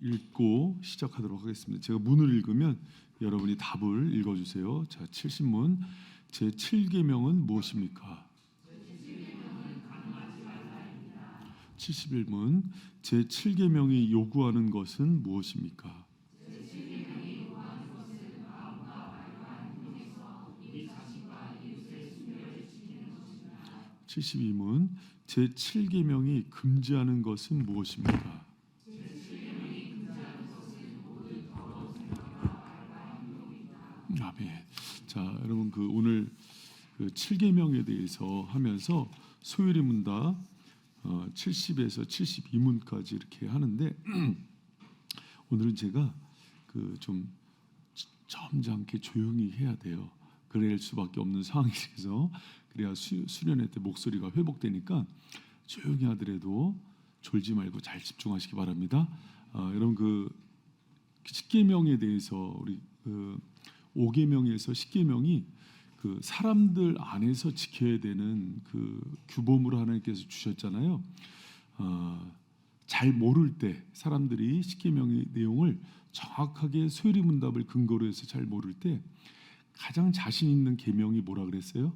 읽고 시작하도록 하겠습니다. 제가 문을 읽으면 여러분이 답을 읽어주세요. 자, 70문 제7계명은 무엇입니까? 71문 제7계명이 요구하는 것은 무엇입니까? 72문 제7계명이 금지하는 것은 무엇입니까? 아멘. 자, 여러분 오늘 7계명에 대해서 하면서 소요리 문답 70에서 72문까지 이렇게 하는데 오늘은 제가 좀 점잖게 조용히 해야 돼요. 그럴 수밖에 없는 상황이라서 그래야 수련회 때 목소리가 회복되니까 조용히 하더라도 졸지 말고 잘 집중하시기 바랍니다. 여러분 10계명에 대해서 우리 5계명에서 10계명이 사람들 안에서 지켜야 되는 규범으로 하나님께서 주셨잖아요. 잘 모를 때 사람들이 10계명의 내용을 정확하게 소요리 문답을 근거로 해서 잘 모를 때 가장 자신 있는 계명이 뭐라 그랬어요?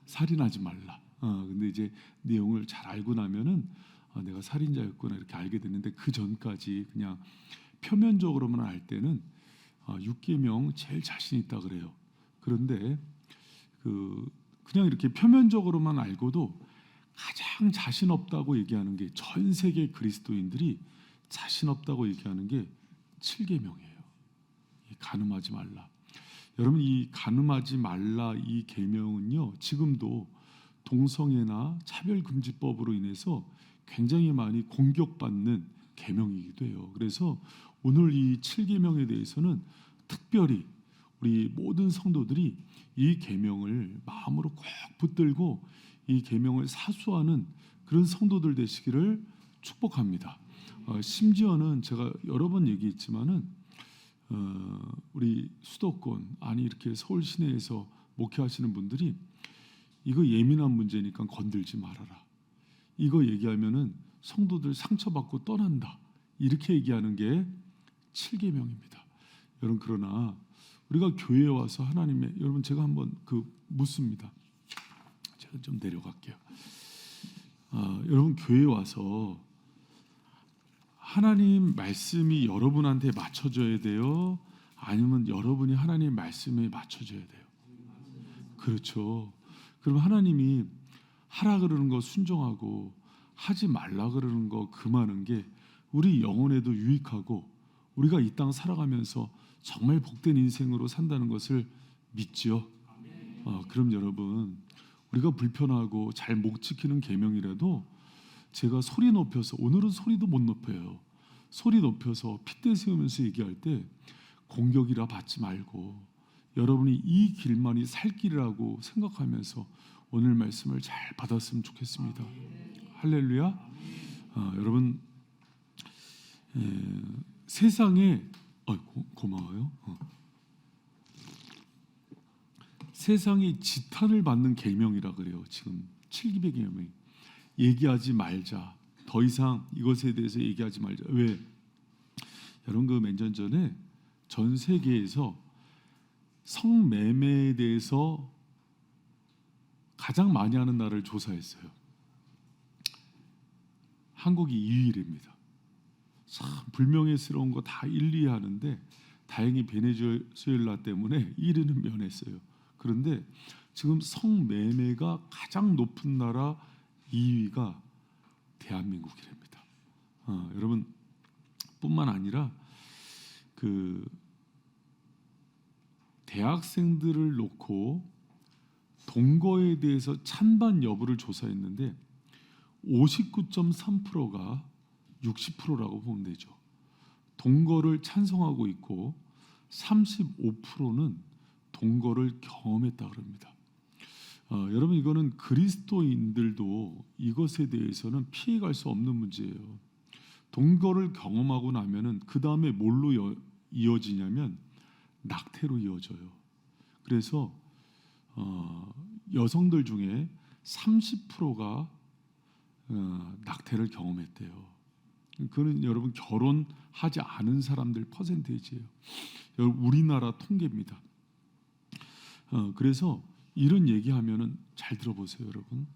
살인하지 말라. 근데 이제 내용을 잘 알고 나면은 내가 살인자였구나 이렇게 알게 됐는데 그 전까지 그냥 표면적으로만 알 때는 6계명 제일 자신 있다 그래요. 그런데 그냥 이렇게 표면적으로만 알고도 가장 자신 없다고 얘기하는 게 전 세계 그리스도인들이 자신 없다고 얘기하는 게 7계명이에요. 간음하지 말라. 여러분 이 간음하지 말라 이 계명은요 지금도 동성애나 차별금지법으로 인해서 굉장히 많이 공격받는 계명이기도 해요. 그래서 오늘 이 7계명에 대해서는 특별히 우리 모든 성도들이 이 계명을 마음으로 꼭 붙들고 이 계명을 사수하는 그런 성도들 되시기를 축복합니다. 심지어는 제가 여러 번 얘기했지만은 우리 수도권 아니 이렇게 서울 시내에서 목회하시는 분들이 이거 예민한 문제니까 건들지 말아라. 이거 얘기하면은 성도들 상처받고 떠난다. 이렇게 얘기하는 게 7계명입니다. 여러분 그러나 우리가 교회에 와서 하나님의 여러분 제가 한번 묻습니다. 제가 좀 내려갈게요. 여러분 교회에 와서 하나님 말씀이 여러분한테 맞춰져야 돼요? 아니면 여러분이 하나님 말씀에 맞춰져야 돼요? 그렇죠. 그럼 하나님이 하라 그러는 거 순종하고 하지 말라 그러는 거 금하는 게 우리 영혼에도 유익하고 우리가 이 땅 살아가면서 정말 복된 인생으로 산다는 것을 믿지요. 그럼 여러분 우리가 불편하고 잘 못 지키는 계명이라도 제가 소리 높여서 오늘은 소리도 못 높여요. 소리 높여서 핏대 세우면서 얘기할 때 공격이라 받지 말고 여러분이 이 길만이 살 길이라고 생각하면서 오늘 말씀을 잘 받았으면 좋겠습니다. 할렐루야. 여러분 세상에 고마워요. 세상이 지탄을 받는 계명이라 그래요. 지금 7계명이 얘기하지 말자. 더 이상 이것에 대해서 얘기하지 말자. 왜? 여러분 몇 년 전에 전 세계에서 성매매에 대해서 가장 많이 하는 나라를 조사했어요. 한국이 2위입니다. 참 불명예스러운 거 다 1, 2위 하는데 다행히 베네수엘라 때문에 1위는 면했어요. 그런데 지금 성매매가 가장 높은 나라 2위가 대한민국이랍니다. 여러분 뿐만 아니라 대학생들을 놓고 동거에 대해서 찬반 여부를 조사했는데 59.3%가 60%라고 보면 되죠. 동거를 찬성하고 있고 35%는 동거를 경험했다 그럽니다. 여러분 이거는 그리스도인들도 이것에 대해서는 피해갈 수 없는 문제예요. 동거를 경험하고 나면은 그 다음에 뭘로 이어지냐면 낙태로 이어져요. 그래서 여성들 중에 30%가 낙태를 경험했대요. 그는 여러분 결혼하지 않은 사람들 퍼센테이지예요. 여러분 우리나라 통계입니다. 그래서 이런 얘기하면은 잘 들어보세요, 여러분.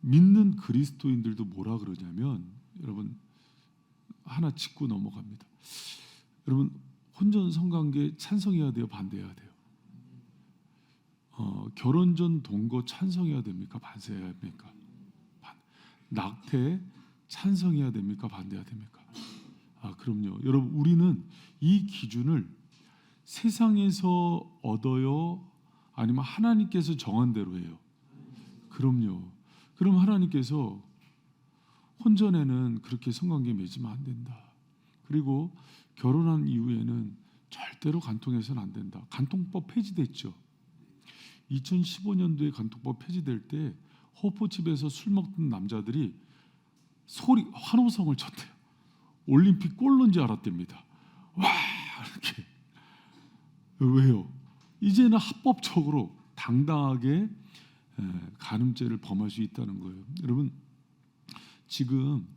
믿는 그리스도인들도 뭐라 그러냐면 여러분 하나 짚고 넘어갑니다. 여러분 혼전 성관계 찬성해야 돼요, 반대해야 돼요? 결혼 전 동거 찬성해야 됩니까, 반대해야 됩니까? 낙태 찬성해야 됩니까, 반대해야 됩니까? 그럼요. 여러분 우리는 이 기준을 세상에서 얻어요, 아니면 하나님께서 정한 대로 해요? 그럼요. 그럼 하나님께서 혼전에는 그렇게 성관계 맺으면 안 된다. 그리고 결혼한 이후에는 절대로 간통해서는 안 된다. 간통법 폐지됐죠. 2015년도에 간통법 폐지될 때 호포집에서 술 먹던 남자들이 환호성을 쳤대요. 올림픽 골로인 줄 알았답니다. 와 이렇게. 왜요? 이제는 합법적으로 당당하게 간음죄를 범할 수 있다는 거예요. 여러분 지금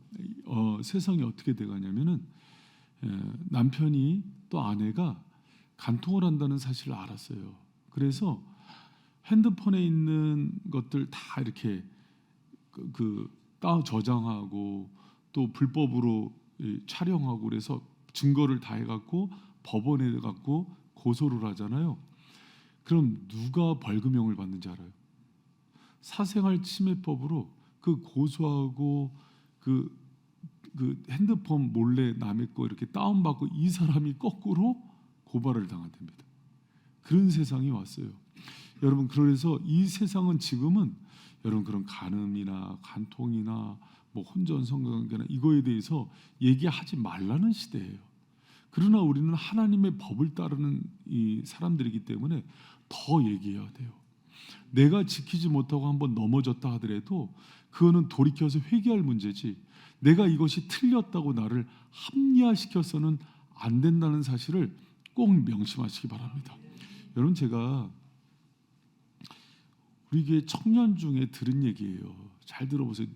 세상이 어떻게 돼가냐면은 남편이 또 아내가 간통을 한다는 사실을 알았어요. 그래서 핸드폰에 있는 것들 다 이렇게 저장하고 또 불법으로 촬영하고 그래서 증거를 다 해갖고 법원에 갖고 고소를 하잖아요. 그럼 누가 벌금형을 받는지 알아요? 사생활 침해법으로 그 고소하고 그 핸드폰 몰래 남의 거 이렇게 다운받고 이 사람이 거꾸로 고발을 당한답니다. 그런 세상이 왔어요. 여러분 그래서 이 세상은 지금은 여러분 그런 간음이나 간통이나 뭐 혼전 성관계나 이거에 대해서 얘기하지 말라는 시대예요. 그러나 우리는 하나님의 법을 따르는 이 사람들이기 때문에 더 얘기해야 돼요. 내가 지키지 못하고 한번 넘어졌다 하더라도 그거는 돌이켜서 회개할 문제지, 내가 이것이 틀렸다고 나를 합리화시켜서는 안 된다는 사실을 꼭 명심하시기 바랍니다. 여러분 제가 우리 교회 청년 중에 들은 얘기예요. 잘 들어보세요.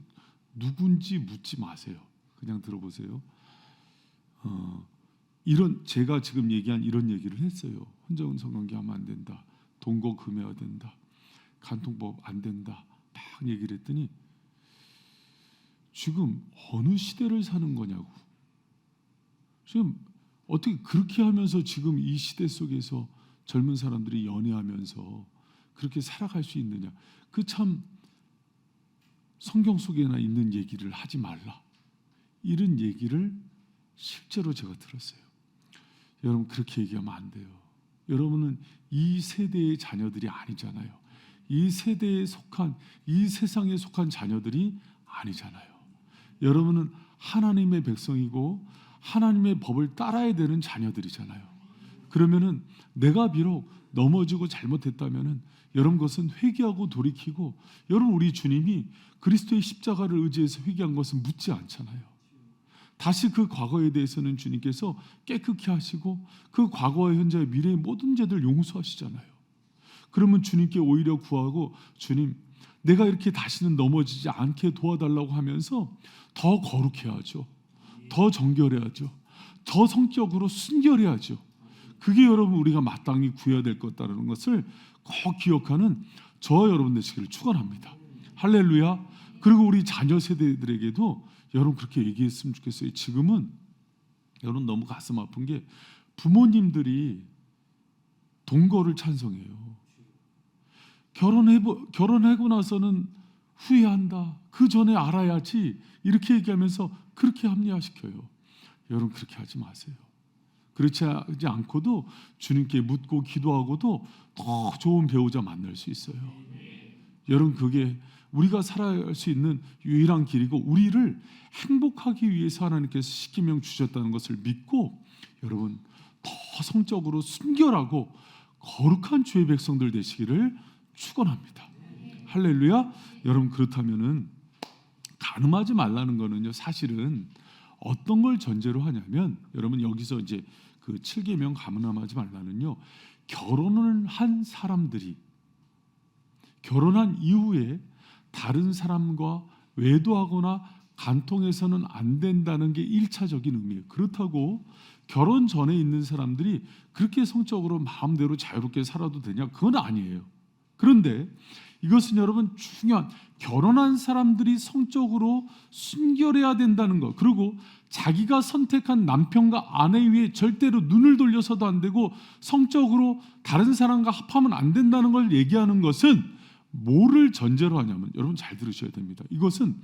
누군지 묻지 마세요. 그냥 들어보세요. 이런 제가 지금 얘기한 이런 얘기를 했어요. 혼전 성관계 하면 안 된다. 동거 금해야 된다. 간통법 안 된다. 막 얘기를 했더니 지금 어느 시대를 사는 거냐고. 지금 어떻게 그렇게 하면서 지금 이 시대 속에서 젊은 사람들이 연애하면서 그렇게 살아갈 수 있느냐. 그 참 성경 속에나 있는 얘기를 하지 말라. 이런 얘기를 실제로 제가 들었어요. 여러분 그렇게 얘기하면 안 돼요. 여러분은 이 세대의 자녀들이 아니잖아요. 이 세대에 속한, 이 세상에 속한 자녀들이 아니잖아요. 여러분은 하나님의 백성이고 하나님의 법을 따라야 되는 자녀들이잖아요. 그러면은 내가 비록 넘어지고 잘못했다면은 여러분 것은 회개하고 돌이키고, 여러분 우리 주님이 그리스도의 십자가를 의지해서 회개한 것은 묻지 않잖아요. 다시 그 과거에 대해서는 주님께서 깨끗게 하시고 그 과거와 현재와 미래의 모든 죄들 용서하시잖아요. 그러면 주님께 오히려 구하고, 주님 내가 이렇게 다시는 넘어지지 않게 도와달라고 하면서 더 거룩해야죠. 더 정결해야죠. 더 성격으로 순결해야죠. 그게 여러분 우리가 마땅히 구해야 될 것다라는 것을 꼭 기억하는 저 여러분 되시기를 축원합니다. 할렐루야. 그리고 우리 자녀 세대들에게도 여러분 그렇게 얘기했으면 좋겠어요. 지금은 여러분 너무 가슴 아픈 게 부모님들이 동거를 찬성해요. 결혼하고 나서는 후회한다. 그 전에 알아야지. 이렇게 얘기하면서 그렇게 합리화시켜요. 여러분 그렇게 하지 마세요. 그렇지 않고도 주님께 묻고 기도하고도 더 좋은 배우자 만날 수 있어요. 여러분 그게 우리가 살아갈 수 있는 유일한 길이고, 우리를 행복하기 위해서 하나님께서 십계명 주셨다는 것을 믿고 여러분 더 성적으로 순결하고 거룩한 주의 백성들 되시기를 축원합니다. 할렐루야. 여러분 그렇다면은 간음하지 말라는 거는요, 사실은 어떤 걸 전제로 하냐면, 여러분 여기서 이제 그 7계명 간음하지 말라는요, 결혼을 한 사람들이 결혼한 이후에 다른 사람과 외도하거나 간통해서는 안 된다는 게 1차적인 의미예요. 그렇다고 결혼 전에 있는 사람들이 그렇게 성적으로 마음대로 자유롭게 살아도 되냐? 그건 아니에요. 그런데 이것은 여러분 중요한, 결혼한 사람들이 성적으로 순결해야 된다는 것, 그리고 자기가 선택한 남편과 아내 위에 절대로 눈을 돌려서도 안 되고 성적으로 다른 사람과 합하면 안 된다는 걸 얘기하는 것은 뭐를 전제로 하냐면, 여러분 잘 들으셔야 됩니다. 이것은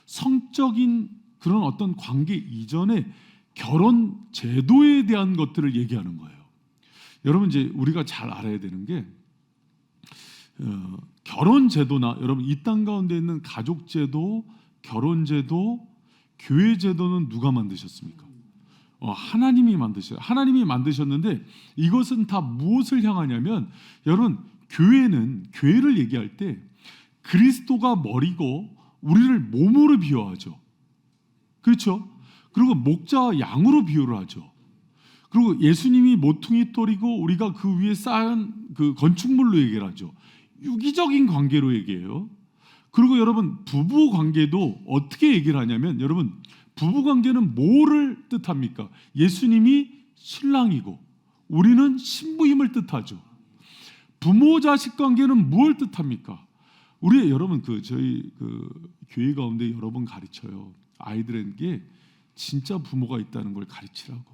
성적인 그런 어떤 관계 이전에 결혼 제도에 대한 것들을 얘기하는 거예요. 여러분 이제 우리가 잘 알아야 되는 게 결혼 제도나 여러분 이 땅 가운데 있는 가족 제도, 결혼 제도, 교회 제도는 누가 만드셨습니까? 하나님이 만드셨어요. 하나님이 만드셨는데 이것은 다 무엇을 향하냐면, 여러분 교회를 얘기할 때 그리스도가 머리고 우리를 몸으로 비유하죠. 그렇죠? 그리고 목자와 양으로 비유를 하죠. 그리고 예수님이 모퉁이 돌이고 우리가 그 위에 쌓은 그 건축물로 얘기를 하죠. 유기적인 관계로 얘기해요. 그리고 여러분 부부 관계도 어떻게 얘기를 하냐면, 여러분 부부 관계는 뭐를 뜻합니까? 예수님이 신랑이고 우리는 신부임을 뜻하죠. 부모 자식 관계는 뭘 뜻합니까? 우리 여러분 저희 교회 가운데 여러 번 가르쳐요. 아이들에게 진짜 부모가 있다는 걸 가르치라고.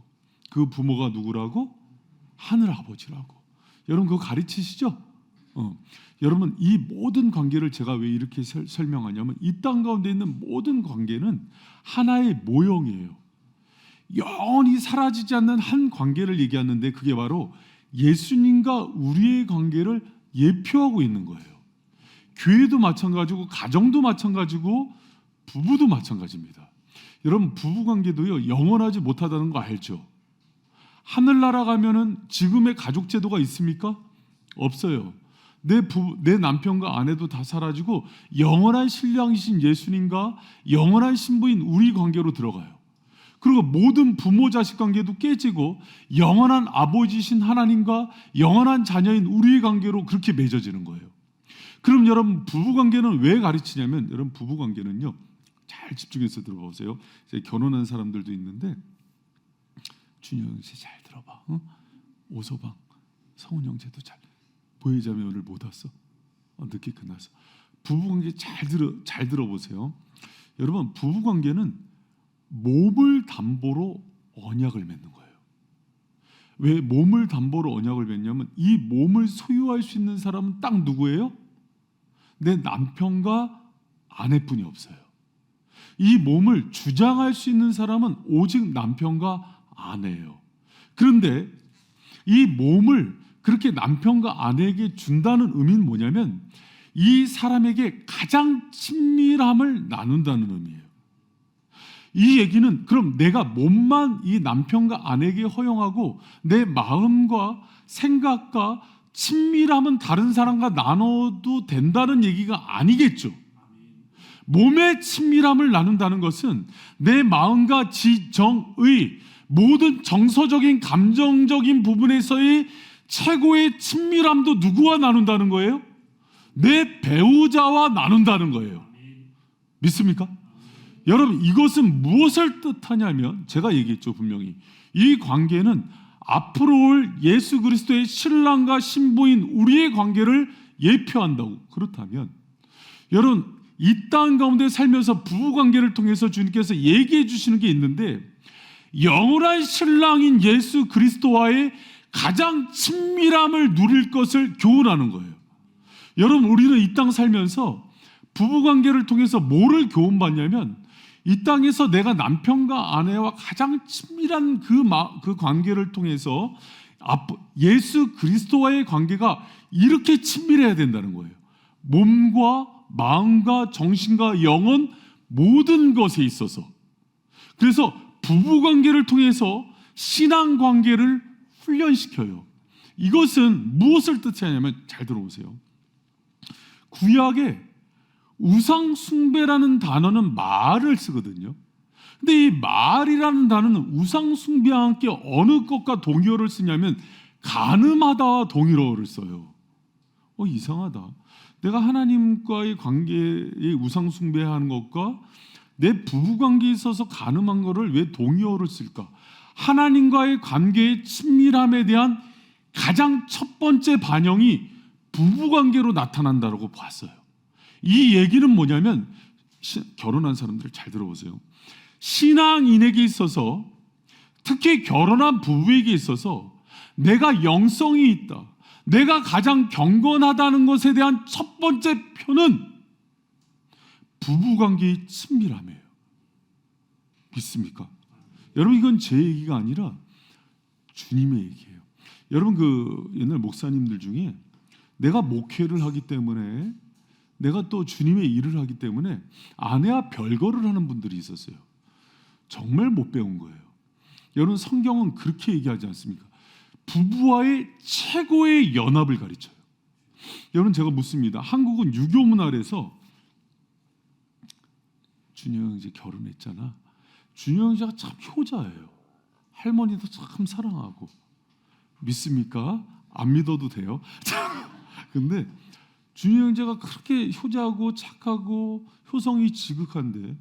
그 부모가 누구라고? 하늘 아버지라고. 여러분 그거 가르치시죠? 여러분 이 모든 관계를 제가 왜 이렇게 설명하냐면, 이 땅 가운데 있는 모든 관계는 하나의 모형이에요. 영원히 사라지지 않는 한 관계를 얘기하는데, 그게 바로 예수님과 우리의 관계를 예표하고 있는 거예요. 교회도 마찬가지고 가정도 마찬가지고 부부도 마찬가지입니다. 여러분 부부 관계도요 영원하지 못하다는 거 알죠? 하늘나라 가면은 지금의 가족 제도가 있습니까? 없어요. 내 남편과 아내도 다 사라지고 영원한 신랑이신 예수님과 영원한 신부인 우리 관계로 들어가요. 그리고 모든 부모 자식 관계도 깨지고 영원한 아버지신 하나님과 영원한 자녀인 우리의 관계로 그렇게 맺어지는 거예요. 그럼 여러분 부부 관계는 왜 가르치냐면, 여러분 부부 관계는요, 잘 집중해서 들어보세요. 결혼한 사람들도 있는데, 준영 씨 잘 들어봐. 오소방, 성훈 형제도 잘. 보혜자매 오늘 못 왔어? 늦게 끝났어. 부부관계 잘 들어보세요. 여러분 부부관계는 몸을 담보로 언약을 맺는 거예요. 왜 몸을 담보로 언약을 맺냐면, 이 몸을 소유할 수 있는 사람은 딱 누구예요? 내 남편과 아내뿐이 없어요. 이 몸을 주장할 수 있는 사람은 오직 남편과 아내예요. 그런데 이 몸을 그렇게 남편과 아내에게 준다는 의미는 뭐냐면, 이 사람에게 가장 친밀함을 나눈다는 의미예요. 이 얘기는, 그럼 내가 몸만 이 남편과 아내에게 허용하고 내 마음과 생각과 친밀함은 다른 사람과 나눠도 된다는 얘기가 아니겠죠. 몸의 친밀함을 나눈다는 것은 내 마음과 지정의 모든 정서적인 감정적인 부분에서의 최고의 친밀함도 누구와 나눈다는 거예요? 내 배우자와 나눈다는 거예요. 믿습니까? 여러분 이것은 무엇을 뜻하냐면, 제가 얘기했죠. 분명히 이 관계는 앞으로 올 예수 그리스도의 신랑과 신부인 우리의 관계를 예표한다고. 그렇다면 여러분 이 땅 가운데 살면서 부부관계를 통해서 주님께서 얘기해 주시는 게 있는데, 영원한 신랑인 예수 그리스도와의 가장 친밀함을 누릴 것을 교훈하는 거예요. 여러분 우리는 이 땅 살면서 부부관계를 통해서 뭐를 교훈받냐면, 이 땅에서 내가 남편과 아내와 가장 친밀한 그 관계를 통해서 예수 그리스도와의 관계가 이렇게 친밀해야 된다는 거예요. 몸과 마음과 정신과 영혼 모든 것에 있어서. 그래서 부부관계를 통해서 신앙관계를 훈련시켜요. 이것은 무엇을 뜻하냐면, 잘 들어보세요. 구약에 우상 숭배라는 단어는 말을 쓰거든요. 근데 이 말이라는 단어는 우상 숭배와 함께 어느 것과 동의어를 쓰냐면 간음하다와 동의어를 써요. 이상하다. 내가 하나님과의 관계에 우상 숭배하는 것과 내 부부관계에 있어서 가늠한 거를 왜 동의어를 쓸까? 하나님과의 관계의 친밀함에 대한 가장 첫 번째 반영이 부부관계로 나타난다고 봤어요. 이 얘기는 뭐냐면, 결혼한 사람들 잘 들어보세요. 신앙인에게 있어서, 특히 결혼한 부부에게 있어서 내가 영성이 있다, 내가 가장 경건하다는 것에 대한 첫 번째 표는 부부관계의 친밀함이에요. 믿습니까? 여러분, 이건 제 얘기가 아니라 주님의 얘기예요. 여러분, 그 옛날 목사님들 중에 내가 목회를 하기 때문에, 내가 또 주님의 일을 하기 때문에 아내와 별거를 하는 분들이 있었어요. 정말 못 배운 거예요. 여러분, 성경은 그렇게 얘기하지 않습니까? 부부와의 최고의 연합을 가르쳐요. 여러분, 제가 묻습니다. 한국은 유교 문화에서 준영 형제 결혼했잖아. 준영 형제가 참 효자예요. 할머니도 참 사랑하고. 믿습니까? 안 믿어도 돼요. 근데 준영 형제가 그렇게 효자고 착하고 효성이 지극한데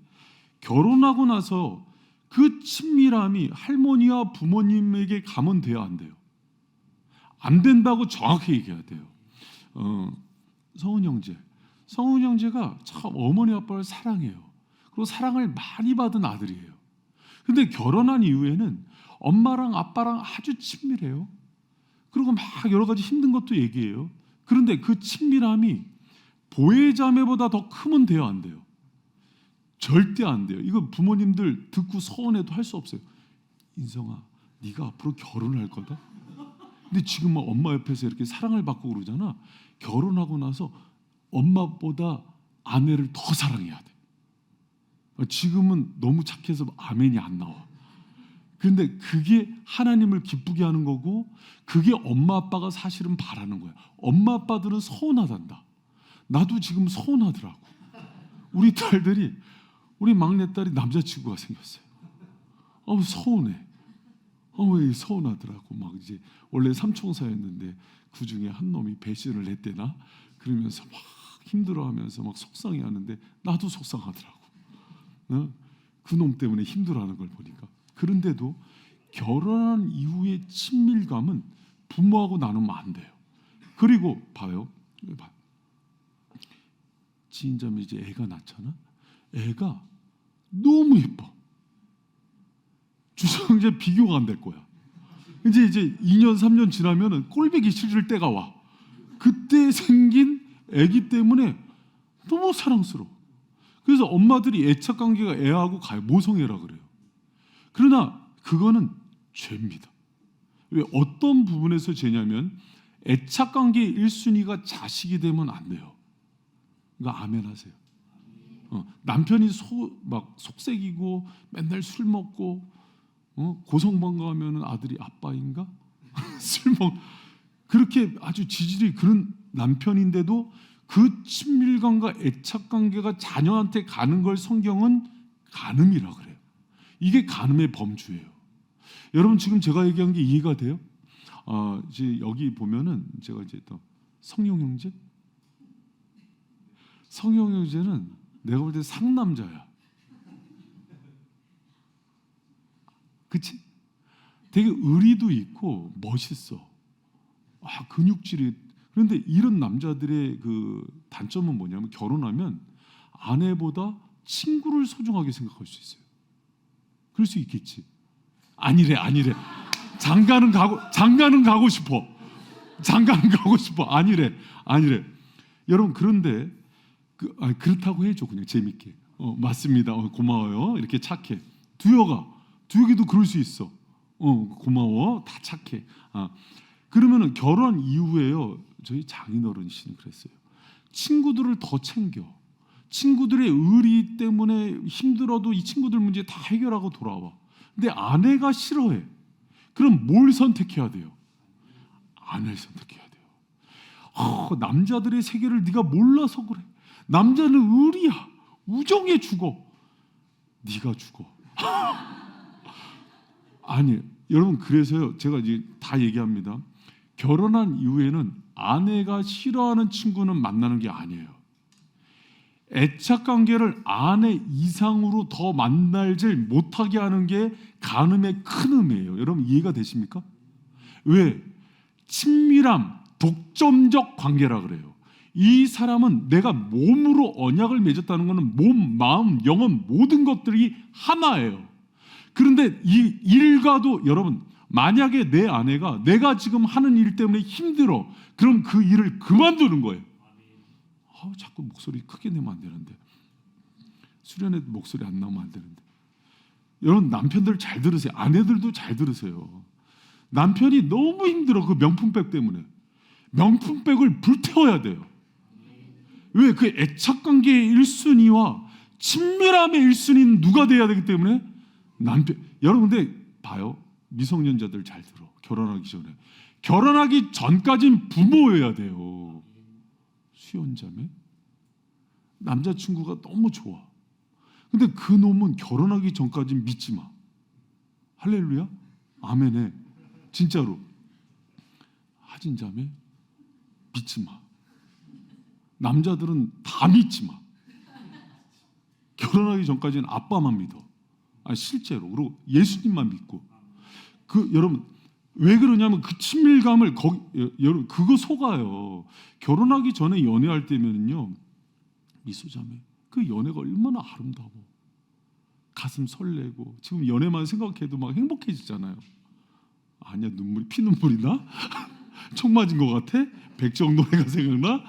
결혼하고 나서 그 친밀함이 할머니와 부모님에게 가면 돼요, 안 돼요? 안 된다고 정확히 얘기해야 돼요. 성훈 형제가 참 어머니 아빠를 사랑해요. 그리고 사랑을 많이 받은 아들이에요. 근데 결혼한 이후에는 엄마랑 아빠랑 아주 친밀해요. 그리고 막 여러 가지 힘든 것도 얘기해요. 그런데 그 친밀함이 보혜자매보다 더 크면 돼요, 안 돼요? 절대 안 돼요. 이거 부모님들 듣고 서운해도 할 수 없어요. 인성아, 네가 앞으로 결혼할 거다. 근데 지금 엄마 옆에서 이렇게 사랑을 받고 그러잖아. 결혼하고 나서 엄마보다 아내를 더 사랑해야 돼. 지금은 너무 착해서 아멘이 안 나와. 근데 그게 하나님을 기쁘게 하는 거고, 그게 엄마 아빠가 사실은 바라는 거야. 엄마 아빠들은 서운하단다. 나도 지금 서운하더라고. 우리 딸들이, 우리 막내딸이 남자친구가 생겼어요. 서운해. 왜 서운하더라고. 막 이제 원래 삼총사였는데 그 중에 한 놈이 배신을 했대나? 그러면서 막 힘들어하면서 막 속상해하는데 나도 속상하더라고. 그 놈 때문에 힘들어하는 걸 보니까. 그런데도 결혼한 이후의 친밀감은 부모하고 나누면 안 돼요. 그리고 봐요. 지인자매 이제 애가 낳잖아. 애가 너무 예뻐. 주성 이제 비교가 안 될 거야. 이제 2년 3년 지나면은 꼴보기 싫을 때가 와. 그때 생긴 애기 때문에 너무 사랑스러워. 그래서 엄마들이 애착 관계가 애하고 모성애라 그래요. 그러나 그거는 죄입니다. 왜? 어떤 부분에서 죄냐면 애착 관계의 1순위가 자식이 되면 안 돼요. 이거 아멘 하세요. 남편이 막 속색이고 맨날 술 먹고 고성방가하면 아들이 아빠인가? 술 먹 그렇게 아주 지질이 그런 남편인데도 그 친밀감과 애착 관계가 자녀한테 가는 걸 성경은 간음이라 그래요. 이게 간음의 범주예요. 여러분, 지금 제가 얘기한 게 이해가 돼요? 이제 여기 보면은 제가 이제 또 성용 형제는 내가 볼 때 상남자야. 그치? 되게 의리도 있고 멋있어. 근육질이. 그런데 이런 남자들의 그 단점은 뭐냐면 결혼하면 아내보다 친구를 소중하게 생각할 수 있어요. 그럴 수 있겠지. 아니래. 장가는 가고 싶어. 아니래. 여러분, 그런데 그렇다고 해줘. 그냥 재밌게. 맞습니다. 고마워요. 이렇게 착해. 두혁이도 그럴 수 있어. 고마워. 다 착해. 그러면은 결혼 이후에요. 저희 장인어른씨는 그랬어요. 친구들을 더 챙겨. 친구들의 의리 때문에 힘들어도 이 친구들 문제 다 해결하고 돌아와. 근데 아내가 싫어해. 그럼 뭘 선택해야 돼요? 아내를 선택해야 돼요. 남자들의 세계를 네가 몰라서 그래. 남자는 의리야. 우정에 죽어. 네가 죽어. 아니, 여러분, 그래서요. 제가 이제 다 얘기합니다. 결혼한 이후에는 아내가 싫어하는 친구는 만나는 게 아니에요. 애착 관계를 아내 이상으로 더 만나질 못하게 하는 게 간음의 큰 의미예요. 여러분 이해가 되십니까? 왜? 친밀함, 독점적 관계라 그래요. 이 사람은 내가 몸으로 언약을 맺었다는 것은 몸, 마음, 영혼 모든 것들이 하나예요. 그런데 이 일과도 여러분 만약에 내 아내가 내가 지금 하는 일 때문에 힘들어, 그럼 그 일을 그만두는 거예요. 자꾸 목소리 크게 내면 안 되는데, 수련회 목소리 안 나오면 안 되는데. 여러분 남편들 잘 들으세요. 아내들도 잘 들으세요. 남편이 너무 힘들어. 그 명품백 때문에. 명품백을 불태워야 돼요. 왜? 그 애착관계의 1순위와 친밀함의 1순위는 누가 돼야 되기 때문에? 남편. 여러분 근데 봐요. 미성년자들 잘 들어. 결혼하기 전에. 결혼하기 전까진 부모여야 돼요. 수연자매. 남자친구가 너무 좋아. 근데 그 놈은 결혼하기 전까진 믿지 마. 할렐루야? 아멘해. 진짜로. 하진자매 믿지 마. 남자들은 다 믿지 마. 결혼하기 전까지는 아빠만 믿어. 실제로. 그리고 예수님만 믿고. 여러분 왜 그러냐면 그 친밀감을 여러분 그거 속아요. 결혼하기 전에 연애할 때면요, 미소자매, 그 연애가 얼마나 아름다워. 가슴 설레고 지금 연애만 생각해도 막 행복해지잖아요. 아니야, 피눈물이 나? 총 맞은 것 같아? 백정 노래가 생각나?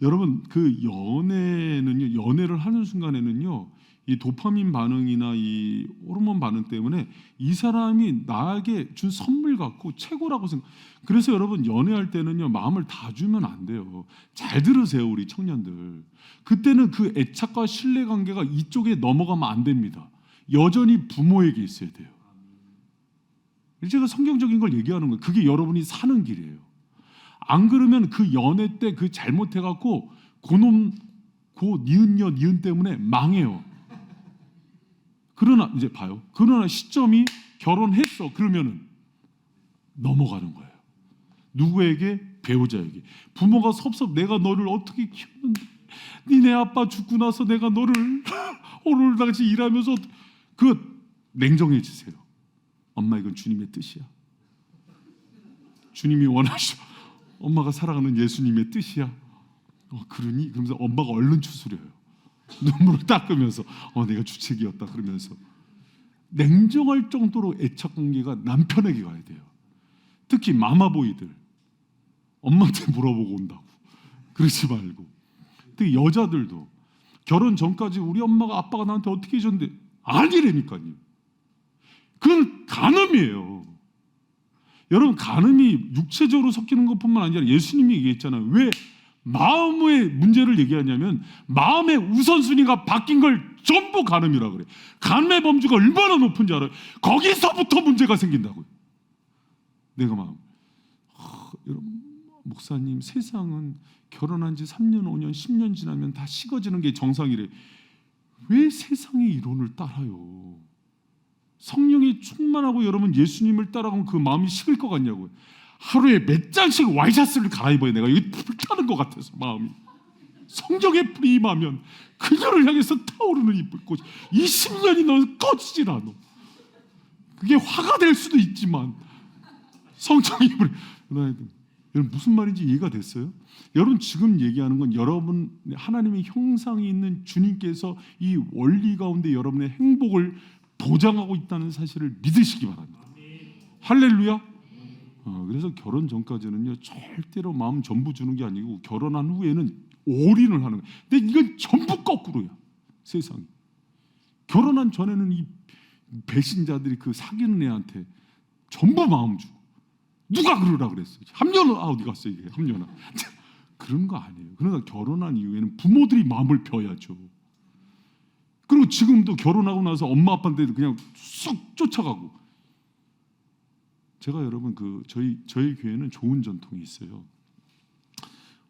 여러분 그 연애는요, 연애를 하는 순간에는요, 이 도파민 반응이나 이 호르몬 반응 때문에 이 사람이 나에게 준 선물 같고 최고라고 생각. 그래서 여러분 연애할 때는요, 마음을 다 주면 안 돼요. 잘 들으세요, 우리 청년들. 그때는 그 애착과 신뢰 관계가 이쪽에 넘어가면 안 됩니다. 여전히 부모에게 있어야 돼요. 제가 성경적인 걸 얘기하는 거예요. 그게 여러분이 사는 길이에요. 안 그러면 그 연애 때 그 잘못해갖고 고놈 니은 때문에 망해요. 그러나 이제 봐요. 그러나 시점이 결혼했어. 그러면은 넘어가는 거예요. 누구에게? 배우자에게. 부모가 내가 너를 어떻게 키웠는데, 니네 아빠 죽고 나서 내가 너를 오늘 당시 일하면서 냉정해지세요. 엄마 이건 주님의 뜻이야. 주님이 원하셔. 엄마가 살아가는 예수님의 뜻이야. 그러니? 그러면서 엄마가 얼른 추스려요. 눈물을 닦으면서 내가 주책이었다 그러면서. 냉정할 정도로 애착관계가 남편에게 가야 돼요. 특히 마마보이들 엄마한테 물어보고 온다고 그러지 말고. 특히 여자들도 결혼 전까지 우리 엄마가 아빠가 나한테 어떻게 해줬는데 아니라니까요. 그건 간음이에요. 여러분 간음이 육체적으로 섞이는 것뿐만 아니라 예수님이 얘기했잖아요. 왜 마음의 문제를 얘기하냐면 마음의 우선순위가 바뀐 걸 전부 간음이라고 그래. 간음의 범주가 얼마나 높은지 알아요? 거기서부터 문제가 생긴다고요. 내가 여러분 목사님, 세상은 결혼한 지 3년, 5년, 10년 지나면 다 식어지는 게 정상이래. 왜 세상의 이론을 따라요? 성령이 충만하고 여러분 예수님을 따라가면 그 마음이 식을 것 같냐고요. 하루에 몇 장씩 와이셔츠를 갈아입어야 내가 여기 불타는 것 같아서 마음이. 성경에 불임하면 그녀를 향해서 타오르는 이불 꽃이 20년이 넘어서 꺼지질 않아. 그게 화가 될 수도 있지만 성경이 여러분 무슨 말인지 이해가 됐어요? 여러분 지금 얘기하는 건 여러분 하나님의 형상이 있는 주님께서 이 원리 가운데 여러분의 행복을 보장하고 있다는 사실을 믿으시기 바랍니다. 할렐루야. 그래서 결혼 전까지는요 절대로 마음 전부 주는 게 아니고 결혼한 후에는 올인을 하는 거예요. 근데 이건 전부 거꾸로야. 세상이. 결혼한 전에는 이 배신자들이 그 사귀는 애한테 전부 마음 주고. 누가 그러라 그랬어요? 합녀는 어디 갔어 이게 합녀는. 그런 거 아니에요. 그러나 결혼한 이후에는 부모들이 마음을 벼야죠. 그리고 지금도 결혼하고 나서 엄마 아빠한테도 그냥 쑥 쫓아가고. 제가 여러분 저희 교회는 좋은 전통이 있어요.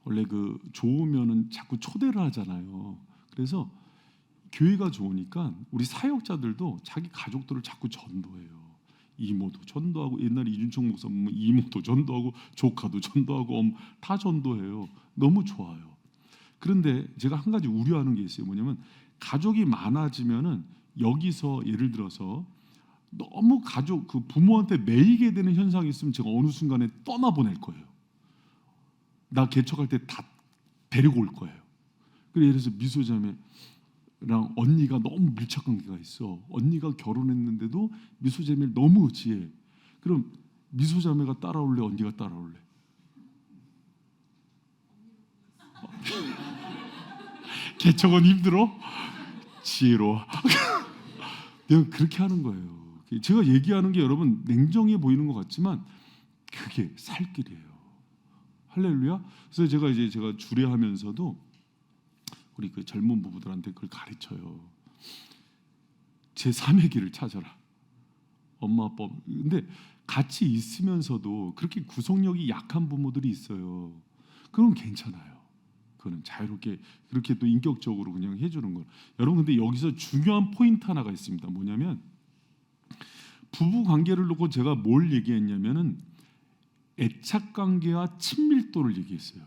원래 좋으면은 자꾸 초대를 하잖아요. 그래서 교회가 좋으니까 우리 사역자들도 자기 가족들을 자꾸 전도해요. 이모도 전도하고, 옛날에 이준총 목사 보면 이모도 전도하고 조카도 전도하고 다 전도해요. 너무 좋아요. 그런데 제가 한 가지 우려하는 게 있어요. 뭐냐면 가족이 많아지면은 여기서 예를 들어서 너무 가족 그 부모한테 매이게 되는 현상이 있으면 제가 어느 순간에 떠나보낼 거예요. 나 개척할 때 다 데리고 올 거예요. 그래 예를 들어서 미소자매랑 언니가 너무 밀착 관계가 있어. 언니가 결혼했는데도 미소자매를 너무 의지해. 그럼 미소자매가 따라올래? 언니가 따라올래? 개척은 힘들어? 지혜로워. 내가 그렇게 하는 거예요. 제가 얘기하는 게 여러분 냉정해 보이는 것 같지만 그게 살 길이에요. 할렐루야. 그래서 제가 주례하면서도 우리 그 젊은 부부들한테 그걸 가르쳐요. 제 3의 길을 찾아라. 엄마 아빠. 근데 같이 있으면서도 그렇게 구속력이 약한 부모들이 있어요. 그건 괜찮아요. 그거는 자유롭게 그렇게 또 인격적으로 그냥 해주는 거. 여러분 근데 여기서 중요한 포인트 하나가 있습니다. 뭐냐면 부부 관계를 놓고 제가 뭘 얘기했냐면은 애착 관계와 친밀도를 얘기했어요.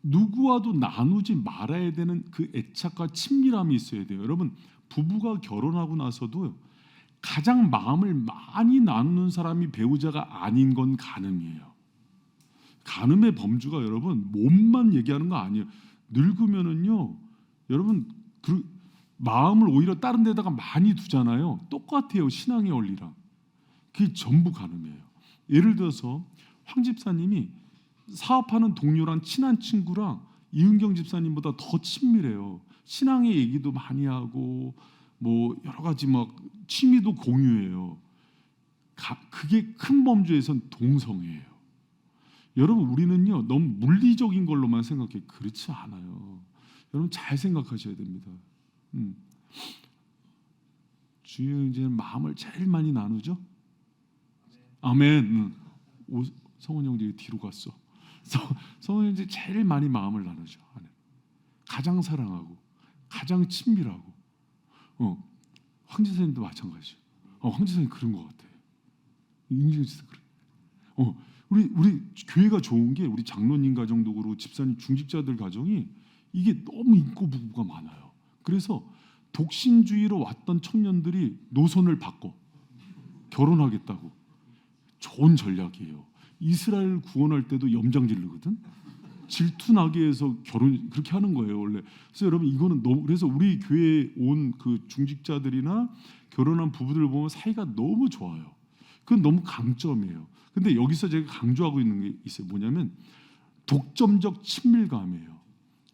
누구와도 나누지 말아야 되는 그 애착과 친밀함이 있어야 돼요. 여러분 부부가 결혼하고 나서도 가장 마음을 많이 나누는 사람이 배우자가 아닌 건 간음이에요. 간음의 범주가 여러분 몸만 얘기하는 거 아니에요. 늙으면은요, 여러분 그 마음을 오히려 다른 데다가 많이 두잖아요. 똑같아요. 신앙의 원리랑. 그게 전부 간음이에요. 예를 들어서 황 집사님이 사업하는 동료랑 친한 친구랑 이은경 집사님보다 더 친밀해요. 신앙의 얘기도 많이 하고 뭐 여러 가지 막 취미도 공유해요. 그게 큰 범주에선 동성애예요. 여러분 우리는요 너무 물리적인 걸로만 생각해. 그렇지 않아요. 여러분 잘 생각하셔야 됩니다. 주여 이제 마음을 제일 많이 나누죠. 아멘. 성훈 형제 뒤로 갔어. 성훈 형제 제일 많이 마음을 나누죠. 가장 사랑하고 가장 친밀하고. 황 지사님도 마찬가지죠. 황 지사님 그런 것 같아요. 인증 지사 그래. 우리 교회가 좋은 게 우리 장로님 가정도 그렇고 집사님 중직자들 가정이 이게 너무 인고 부부가 많아요. 그래서 독신주의로 왔던 청년들이 노선을 바꿔 결혼하겠다고. 좋은 전략이에요. 이스라엘 구원할 때도 염장 지르거든. 질투나게 해서 결혼 그렇게 하는 거예요 원래. 그래서 여러분 이거는 너무 그래서 우리 교회에 온 그 중직자들이나 결혼한 부부들 보면 사이가 너무 좋아요. 그건 너무 강점이에요. 근데 여기서 제가 강조하고 있는 게 있어요. 뭐냐면 독점적 친밀감이에요.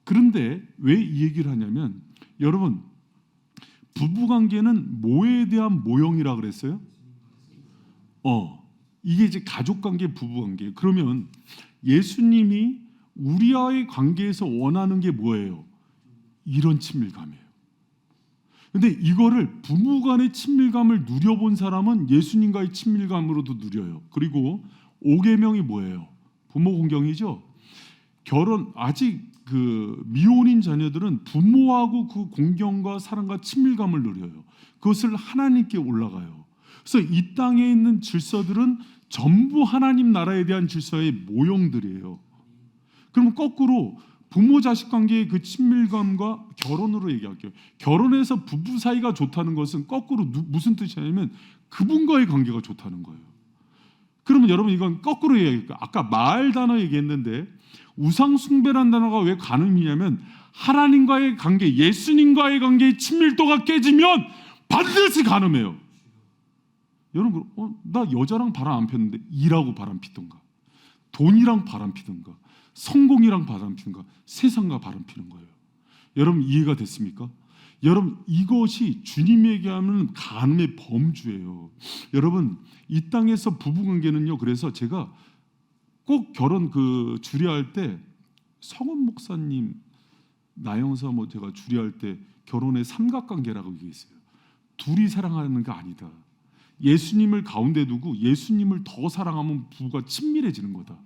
그런데 왜 이 얘기를 하냐면 여러분 부부관계는 뭐에 대한 모형이라 그랬어요? 이게 이제 가족관계, 부부관계. 그러면 예수님이 우리와의 관계에서 원하는 게 뭐예요? 이런 친밀감이에요. 근데 이거를 부부간의 친밀감을 누려본 사람은 예수님과의 친밀감으로도 누려요. 그리고 5계명이 뭐예요? 부모 공경이죠. 결혼 아직 그 미혼인 자녀들은 부모하고 그 공경과 사랑과 친밀감을 누려요. 그것을 하나님께 올라가요. 그래서 이 땅에 있는 질서들은 전부 하나님 나라에 대한 질서의 모형들이에요. 그럼 거꾸로 부모 자식 관계의 그 친밀감과 결혼으로 얘기할게요. 결혼해서 부부 사이가 좋다는 것은 거꾸로 무슨 뜻이냐면 그분과의 관계가 좋다는 거예요. 그러면 여러분 이건 거꾸로 얘기할게요. 아까 마을 단어 얘기했는데 우상 숭배라는 단어가 왜 간음이냐면 하나님과의 관계, 예수님과의 관계의 친밀도가 깨지면 반드시 간음해요. 여러분 나 여자랑 바람 안 폈는데 일하고 바람 피던가 돈이랑 바람 피던가 성공이랑 바람 피는가 세상과 바람 피는 거예요. 여러분 이해가 됐습니까? 여러분 이것이 주님에게 하면 간음의 범주예요. 여러분 이 땅에서 부부관계는요. 그래서 제가 꼭 결혼 그 주례할 때 성원 목사님 나영사 뭐 제가 주례할 때 결혼의 삼각관계라고 얘기했어요. 둘이 사랑하는 게 아니다. 예수님을 가운데 두고 예수님을 더 사랑하면 부부가 친밀해지는 거다.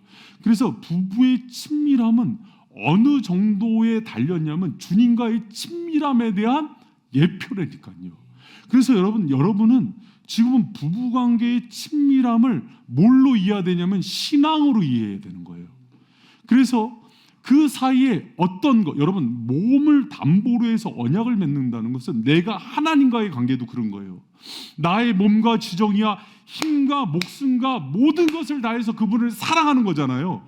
그래서 부부의 친밀함은 어느 정도에 달렸냐면 주님과의 친밀함에 대한 예표라니까요. 그래서 여러분은 지금은 부부관계의 친밀함을 뭘로 이해해야 되냐면 신앙으로 이해해야 되는 거예요. 그래서 그 사이에 어떤 것, 여러분 몸을 담보로 해서 언약을 맺는다는 것은 내가 하나님과의 관계도 그런 거예요. 나의 몸과 지정이야 힘과 목숨과 모든 것을 다해서 그분을 사랑하는 거잖아요.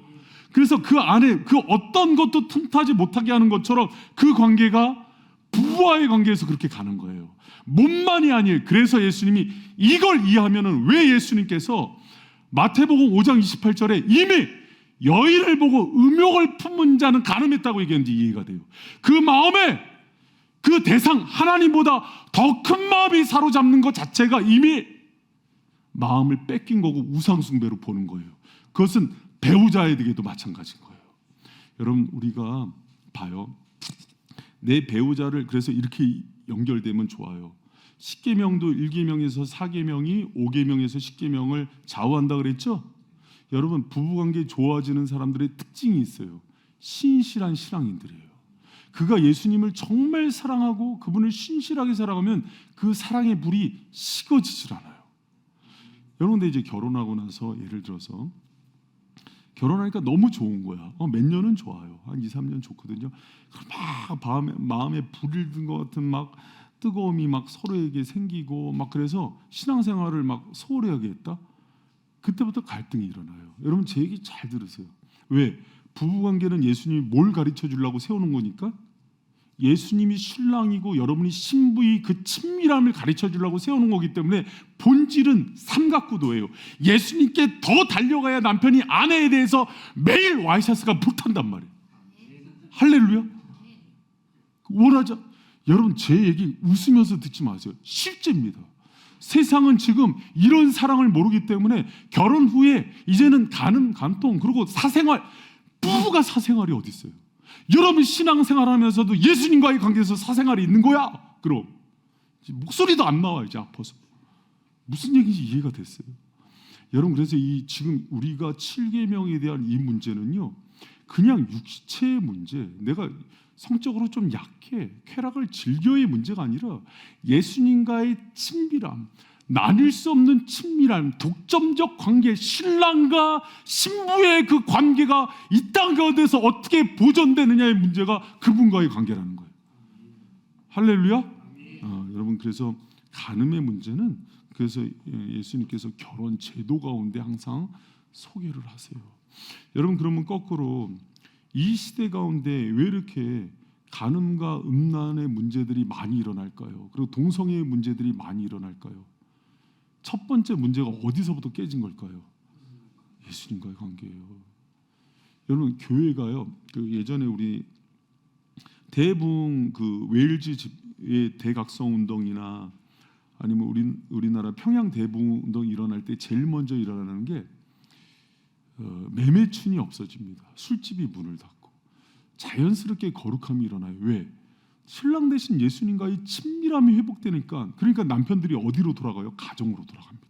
그래서 그 안에 그 어떤 것도 틈타지 못하게 하는 것처럼 그 관계가 부부와의 관계에서 그렇게 가는 거예요. 몸만이 아니에요. 그래서 예수님이 이걸 이해하면은 왜 예수님께서 마태복음 5장 28절에 이미 여인을 보고 음욕을 품은 자는 간음했다고 얘기했는지 이해가 돼요. 그 마음에 그 대상 하나님보다 더 큰 마음이 사로잡는 것 자체가 이미 마음을 뺏긴 거고 우상숭배로 보는 거예요. 그것은 배우자에게도 마찬가지인 거예요. 여러분 우리가 봐요. 내 배우자를 그래서 이렇게 연결되면 좋아요. 10계명도 1계명에서 4계명이 5계명에서 10계명을 좌우한다 그랬죠? 여러분 부부관계 좋아지는 사람들의 특징이 있어요. 신실한 신앙인들이에요. 그가 예수님을 정말 사랑하고 그분을 신실하게 사랑하면 그 사랑의 불이 식어지질 않아요. 여러분 근데 이제 결혼하고 나서 예를 들어서 결혼하니까 너무 좋은 거야. 몇 년은 좋아요. 한 2, 3년 좋거든요. 막 마음에 불이 든 것 같은 막 뜨거움이 막 서로에게 생기고 막 그래서 신앙생활을 막 소홀히 하게 했다. 그때부터 갈등이 일어나요. 여러분 제 얘기 잘 들으세요. 왜? 부부관계는 예수님이 뭘 가르쳐 주려고 세우는 거니까 예수님이 신랑이고 여러분이 신부의 그 친밀함을 가르쳐 주려고 세우는 거기 때문에 본질은 삼각구도예요. 예수님께 더 달려가야 남편이 아내에 대해서 매일 와이셔츠가 불탄단 말이에요. 할렐루야. 원하자. 여러분 제 얘기 웃으면서 듣지 마세요. 실제입니다. 세상은 지금 이런 사랑을 모르기 때문에 결혼 후에 이제는 간통 그리고 사생활, 부부가 사생활이 어디 있어요? 여러분 신앙생활하면서도 예수님과의 관계에서 사생활이 있는 거야? 그럼 목소리도 안 나와 이제 아파서. 무슨 얘기인지 이해가 됐어요. 여러분 그래서 이 지금 우리가 7계명에 대한 이 문제는요, 그냥 육체의 문제, 내가 성적으로 좀 약해, 쾌락을 즐겨의 문제가 아니라 예수님과의 친밀함, 나눌 수 없는 친밀함, 독점적 관계, 신랑과 신부의 그 관계가 이 땅 가운데서 어떻게 보존되느냐의 문제가 그분과의 관계라는 거예요. 할렐루야. 여러분 그래서 간음의 문제는 그래서 예수님께서 결혼 제도 가운데 항상 소개를 하세요. 여러분 그러면 거꾸로 이 시대 가운데 왜 이렇게 간음과 음란의 문제들이 많이 일어날까요? 그리고 동성애의 문제들이 많이 일어날까요? 첫 번째 문제가 어디서부터 깨진 걸까요? 예수님과의 관계예요. 여러분 교회가요. 그 예전에 우리 대붕 그 웨일즈의 대각성 운동이나 아니면 우리나라 평양 대붕 운동이 일어날 때 제일 먼저 일어나는 게 매매춘이 없어집니다. 술집이 문을 닫고 자연스럽게 거룩함이 일어나요. 왜? 신랑 대신 예수님과의 친밀함이 회복되니까. 그러니까 남편들이 어디로 돌아가요? 가정으로 돌아갑니다.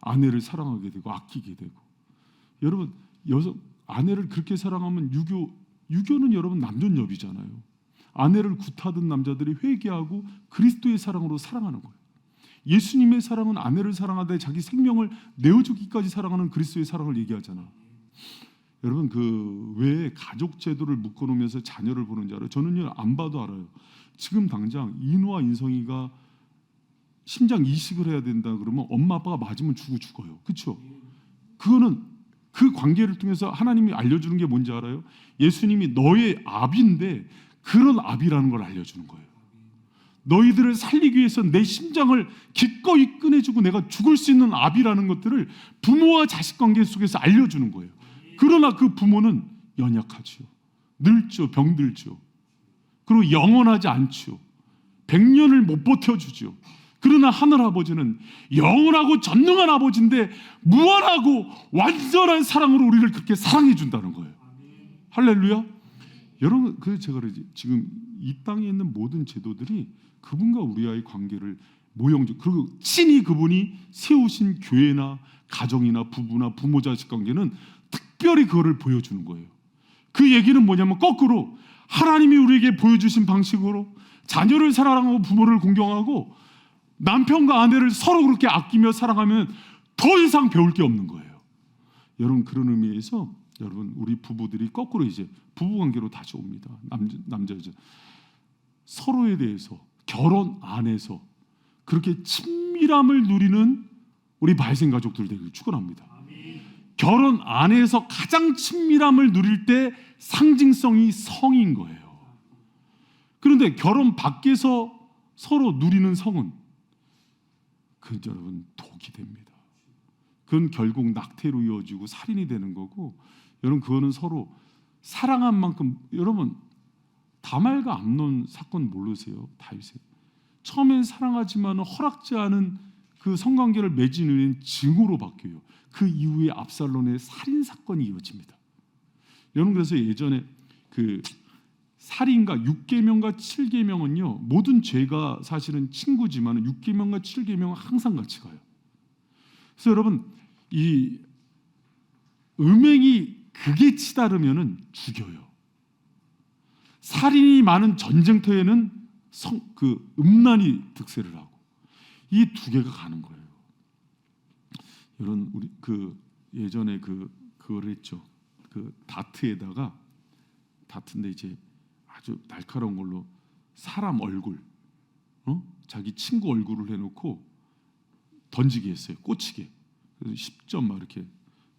아내를 사랑하게 되고 아끼게 되고. 여러분 아내를 그렇게 사랑하면 유교는 여러분 남존여비잖아요. 아내를 구타던 남자들이 회개하고 그리스도의 사랑으로 사랑하는 거예요. 예수님의 사랑은 아내를 사랑하되 자기 생명을 내어주기까지 사랑하는 그리스도의 사랑을 얘기하잖아. 여러분 그 왜 가족 제도를 묶어놓으면서 자녀를 보는지 알아요? 저는요 안 봐도 알아요. 지금 당장 인우와 인성이가 심장 이식을 해야 된다 그러면 엄마 아빠가 맞으면 죽어요. 그렇죠? 그거는 그 관계를 통해서 하나님이 알려주는 게 뭔지 알아요? 예수님이 너의 아비인데 그런 아비라는 걸 알려주는 거예요. 너희들을 살리기 위해서 내 심장을 기꺼이 꺼내주고 내가 죽을 수 있는 아비라는 것들을 부모와 자식 관계 속에서 알려주는 거예요. 그러나 그 부모는 연약하죠. 늙죠. 병들죠. 그리고 영원하지 않죠. 100년을 못 버텨주죠. 그러나 하늘아버지는 영원하고 전능한 아버지인데 무한하고 완전한 사랑으로 우리를 그렇게 사랑해 준다는 거예요. 할렐루야. 여러분 그래서 제가 그러지 지금 이 땅에 있는 모든 제도들이 그분과 우리와의 관계를 모형적 그리고 친히 그분이 세우신 교회나 가정이나 부부나 부모 자식 관계는 특별히 그거를 보여주는 거예요. 그 얘기는 뭐냐면 거꾸로 하나님이 우리에게 보여주신 방식으로 자녀를 사랑하고 부모를 공경하고 남편과 아내를 서로 그렇게 아끼며 사랑하면 더 이상 배울 게 없는 거예요. 여러분 그런 의미에서 여러분 우리 부부들이 거꾸로 이제 부부 관계로 다시 옵니다. 남자 여자 서로에 대해서 결혼 안에서 그렇게 친밀함을 누리는 우리 발생 가족들 되길 축원합니다. 결혼 안에서 가장 친밀함을 누릴 때 상징성이 성인 거예요. 그런데 결혼 밖에서 서로 누리는 성은 그건 여러분 독이 됩니다. 그건 결국 낙태로 이어지고 살인이 되는 거고, 여러분 그거는 서로 사랑한 만큼, 여러분 다말과 암논 사건 모르세요? 다윗의 처음엔 사랑하지만 허락지 않은 그 성관계를 맺은 후에는 증오로 바뀌어요. 그 이후에 압살롬의 살인 사건이 이어집니다. 여러분 그래서 예전에 그 살인과 6계명과 7계명은요 모든 죄가 사실은 친구지만 6계명과 7계명은 항상 같이 가요. 그래서 여러분 이 음행이 극에 치달으면은 죽여요. 살인이 많은 전쟁터에는 그 음란이 득세를 하고, 이 두 개가 가는 거예요. 여러분 우리 그 예전에 그걸 했죠. 그 다트인데 이제 아주 날카로운 걸로 사람 얼굴, 자기 친구 얼굴을 해놓고 던지게 했어요. 꽂히게. 그래서 10점 막 이렇게.